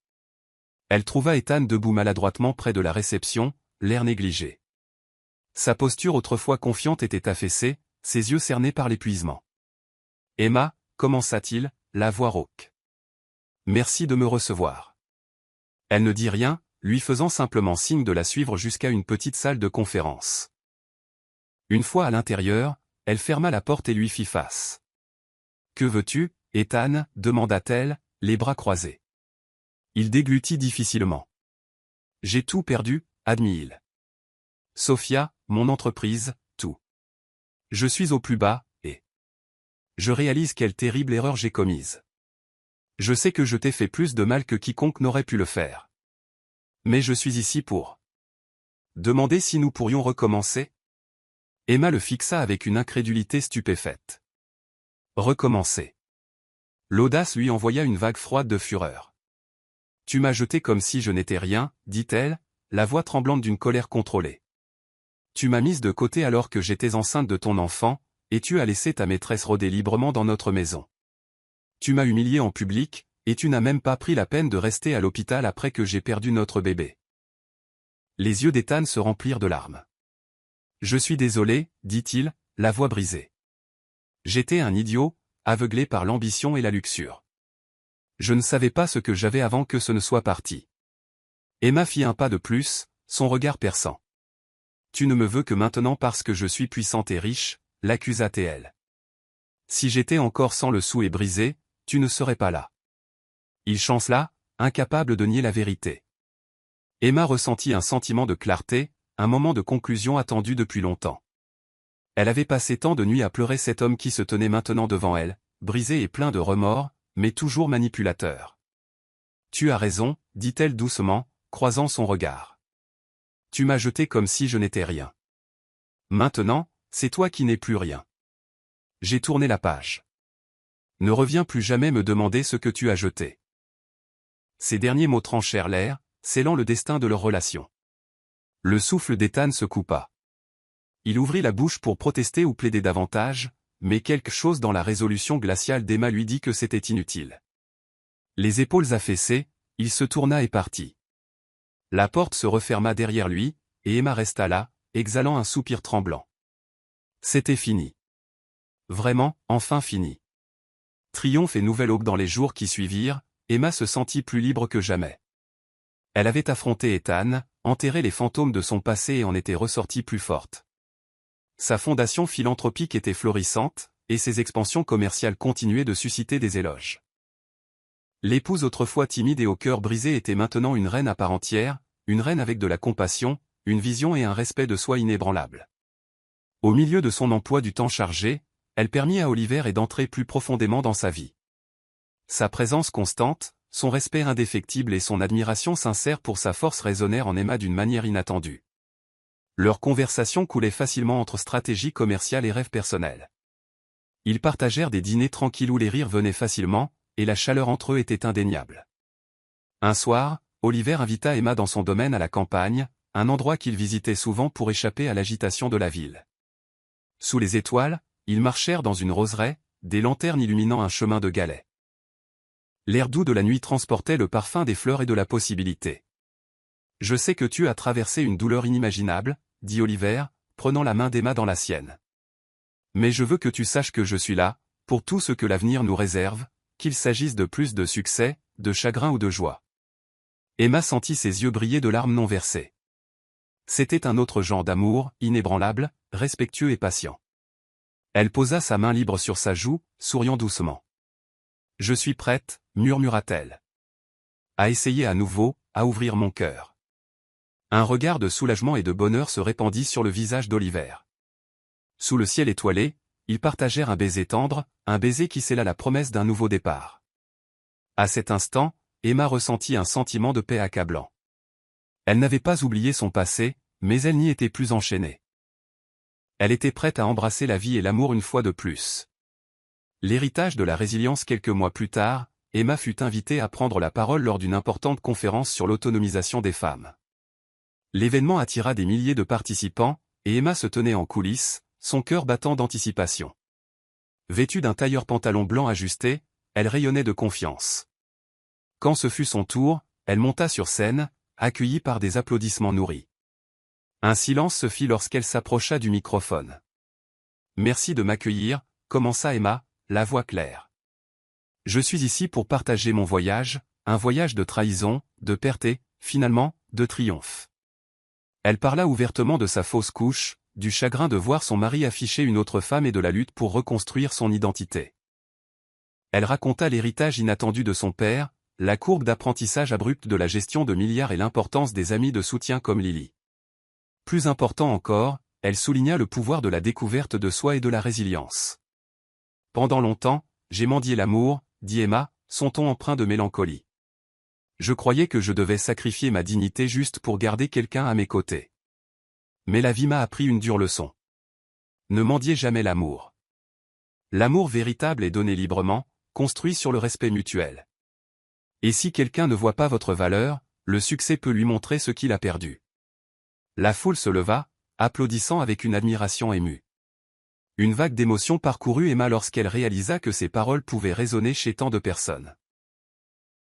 Elle trouva Ethan debout maladroitement près de la réception, l'air négligé. Sa posture autrefois confiante était affaissée, ses yeux cernés par l'épuisement. « Emma, commença-t-il, la voix rauque. Merci de me recevoir. » Elle ne dit rien, lui faisant simplement signe de la suivre jusqu'à une petite salle de conférence. Une fois à l'intérieur, elle ferma la porte et lui fit face. « Que veux-tu, Ethan » demanda-t-elle, les bras croisés. Il déglutit difficilement. « J'ai tout perdu, admit-il. Sophia, mon entreprise, tout. Je suis au plus bas, et je réalise quelle terrible erreur j'ai commise. Je sais que je t'ai fait plus de mal que quiconque n'aurait pu le faire. Mais je suis ici pour demander si nous pourrions recommencer. » Emma le fixa avec une incrédulité stupéfaite. Recommencer. L'audace lui envoya une vague froide de fureur. « Tu m'as jeté comme si je n'étais rien, dit-elle, la voix tremblante d'une colère contrôlée. Tu m'as mise de côté alors que j'étais enceinte de ton enfant, et tu as laissé ta maîtresse rôder librement dans notre maison. Tu m'as humiliée en public, et tu n'as même pas pris la peine de rester à l'hôpital après que j'ai perdu notre bébé. » Les yeux d'Ethan se remplirent de larmes. « Je suis désolé, dit-il, la voix brisée. J'étais un idiot, aveuglé par l'ambition et la luxure. Je ne savais pas ce que j'avais avant que ce ne soit parti. » Emma fit un pas de plus, son regard perçant. « Tu ne me veux que maintenant parce que je suis puissante et riche, l'accusa-t-elle. Si j'étais encore sans le sou et brisé, tu ne serais pas là. » Il chancela, incapable de nier la vérité. Emma ressentit un sentiment de clarté, un moment de conclusion attendu depuis longtemps. Elle avait passé tant de nuits à pleurer cet homme qui se tenait maintenant devant elle, brisé et plein de remords, mais toujours manipulateur. « Tu as raison, dit-elle doucement, croisant son regard. Tu m'as jeté comme si je n'étais rien. Maintenant, c'est toi qui n'es plus rien. J'ai tourné la page. Ne reviens plus jamais me demander ce que tu as jeté. » Ces derniers mots tranchèrent l'air, scellant le destin de leur relation. Le souffle d'Ethan se coupa. Il ouvrit la bouche pour protester ou plaider davantage, mais quelque chose dans la résolution glaciale d'Emma lui dit que c'était inutile. Les épaules affaissées, il se tourna et partit. La porte se referma derrière lui, et Emma resta là, exhalant un soupir tremblant. C'était fini. Vraiment, enfin fini. Triomphe et nouvelle aube dans les jours qui suivirent, Emma se sentit plus libre que jamais. Elle avait affronté Ethan, enterré les fantômes de son passé et en était ressortie plus forte. Sa fondation philanthropique était florissante, et ses expansions commerciales continuaient de susciter des éloges. L'épouse autrefois timide et au cœur brisé était maintenant une reine à part entière, une reine avec de la compassion, une vision et un respect de soi inébranlable. Au milieu de son emploi du temps chargé, elle permit à Oliver d'entrer plus profondément dans sa vie. Sa présence constante, son respect indéfectible et son admiration sincère pour sa force résonnèrent en Emma d'une manière inattendue. Leur conversation coulait facilement entre stratégie commerciale et rêve personnel. Ils partagèrent des dîners tranquilles où les rires venaient facilement, et la chaleur entre eux était indéniable. Un soir, Oliver invita Emma dans son domaine à la campagne, un endroit qu'il visitait souvent pour échapper à l'agitation de la ville. Sous les étoiles, ils marchèrent dans une roseraie, des lanternes illuminant un chemin de galets. L'air doux de la nuit transportait le parfum des fleurs et de la possibilité. « Je sais que tu as traversé une douleur inimaginable, » dit Oliver, prenant la main d'Emma dans la sienne. « Mais je veux que tu saches que je suis là, pour tout ce que l'avenir nous réserve, qu'il s'agisse de plus de succès, de chagrin ou de joie. » Emma sentit ses yeux briller de larmes non versées. C'était un autre genre d'amour, inébranlable, respectueux et patient. Elle posa sa main libre sur sa joue, souriant doucement. « Je suis prête, » murmura-t-elle. « À essayer à nouveau, à ouvrir mon cœur. » Un regard de soulagement et de bonheur se répandit sur le visage d'Oliver. Sous le ciel étoilé, ils partagèrent un baiser tendre, un baiser qui scella la promesse d'un nouveau départ. À cet instant, Emma ressentit un sentiment de paix accablant. Elle n'avait pas oublié son passé, mais elle n'y était plus enchaînée. Elle était prête à embrasser la vie et l'amour une fois de plus. L'héritage de la résilience quelques mois plus tard, Emma fut invitée à prendre la parole lors d'une importante conférence sur l'autonomisation des femmes. L'événement attira des milliers de participants, et Emma se tenait en coulisses, son cœur battant d'anticipation. Vêtue d'un tailleur pantalon blanc ajusté, elle rayonnait de confiance. Quand ce fut son tour, elle monta sur scène, accueillie par des applaudissements nourris. Un silence se fit lorsqu'elle s'approcha du microphone. « Merci de m'accueillir », commença Emma, la voix claire. « Je suis ici pour partager mon voyage, un voyage de trahison, de perte et, finalement, de triomphe. » Elle parla ouvertement de sa fausse couche, du chagrin de voir son mari afficher une autre femme et de la lutte pour reconstruire son identité. Elle raconta l'héritage inattendu de son père, la courbe d'apprentissage abrupte de la gestion de milliards et l'importance des amis de soutien comme Lily. Plus important encore, elle souligna le pouvoir de la découverte de soi et de la résilience. « Pendant longtemps, j'ai mendié l'amour, » dit Emma, son ton empreint de mélancolie. « Je croyais que je devais sacrifier ma dignité juste pour garder quelqu'un à mes côtés. Mais la vie m'a appris une dure leçon. Ne mendiez jamais l'amour. L'amour véritable est donné librement, construit sur le respect mutuel. Et si quelqu'un ne voit pas votre valeur, le succès peut lui montrer ce qu'il a perdu. » La foule se leva, applaudissant avec une admiration émue. Une vague d'émotion parcourut Emma lorsqu'elle réalisa que ses paroles pouvaient résonner chez tant de personnes.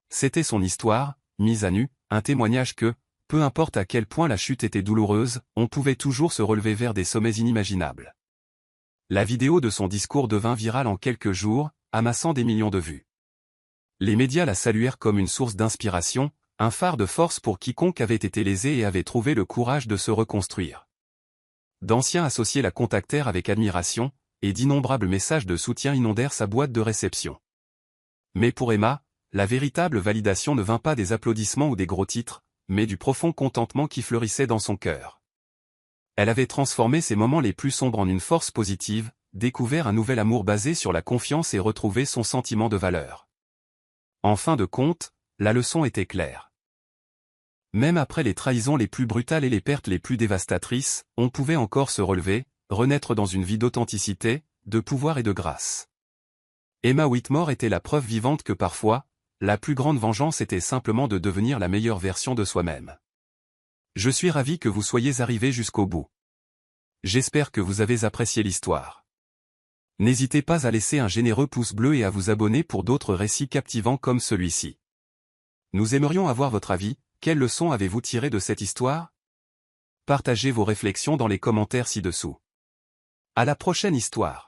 C'était son histoire, mise à nu, un témoignage que, peu importe à quel point la chute était douloureuse, on pouvait toujours se relever vers des sommets inimaginables. La vidéo de son discours devint virale en quelques jours, amassant des millions de vues. Les médias la saluèrent comme une source d'inspiration, un phare de force pour quiconque avait été lésé et avait trouvé le courage de se reconstruire. D'anciens associés la contactèrent avec admiration, et d'innombrables messages de soutien inondèrent sa boîte de réception. Mais pour Emma, la véritable validation ne vint pas des applaudissements ou des gros titres, mais du profond contentement qui fleurissait dans son cœur. Elle avait transformé ses moments les plus sombres en une force positive, découvert un nouvel amour basé sur la confiance et retrouvé son sentiment de valeur. En fin de compte, la leçon était claire. Même après les trahisons les plus brutales et les pertes les plus dévastatrices, on pouvait encore se relever, renaître dans une vie d'authenticité, de pouvoir et de grâce. Emma Whitmore était la preuve vivante que parfois, la plus grande vengeance était simplement de devenir la meilleure version de soi-même. Je suis ravi que vous soyez arrivés jusqu'au bout. J'espère que vous avez apprécié l'histoire. N'hésitez pas à laisser un généreux pouce bleu et à vous abonner pour d'autres récits captivants comme celui-ci. Nous aimerions avoir votre avis, quelle leçon avez-vous tiré de cette histoire? Partagez vos réflexions dans les commentaires ci-dessous. À la prochaine histoire.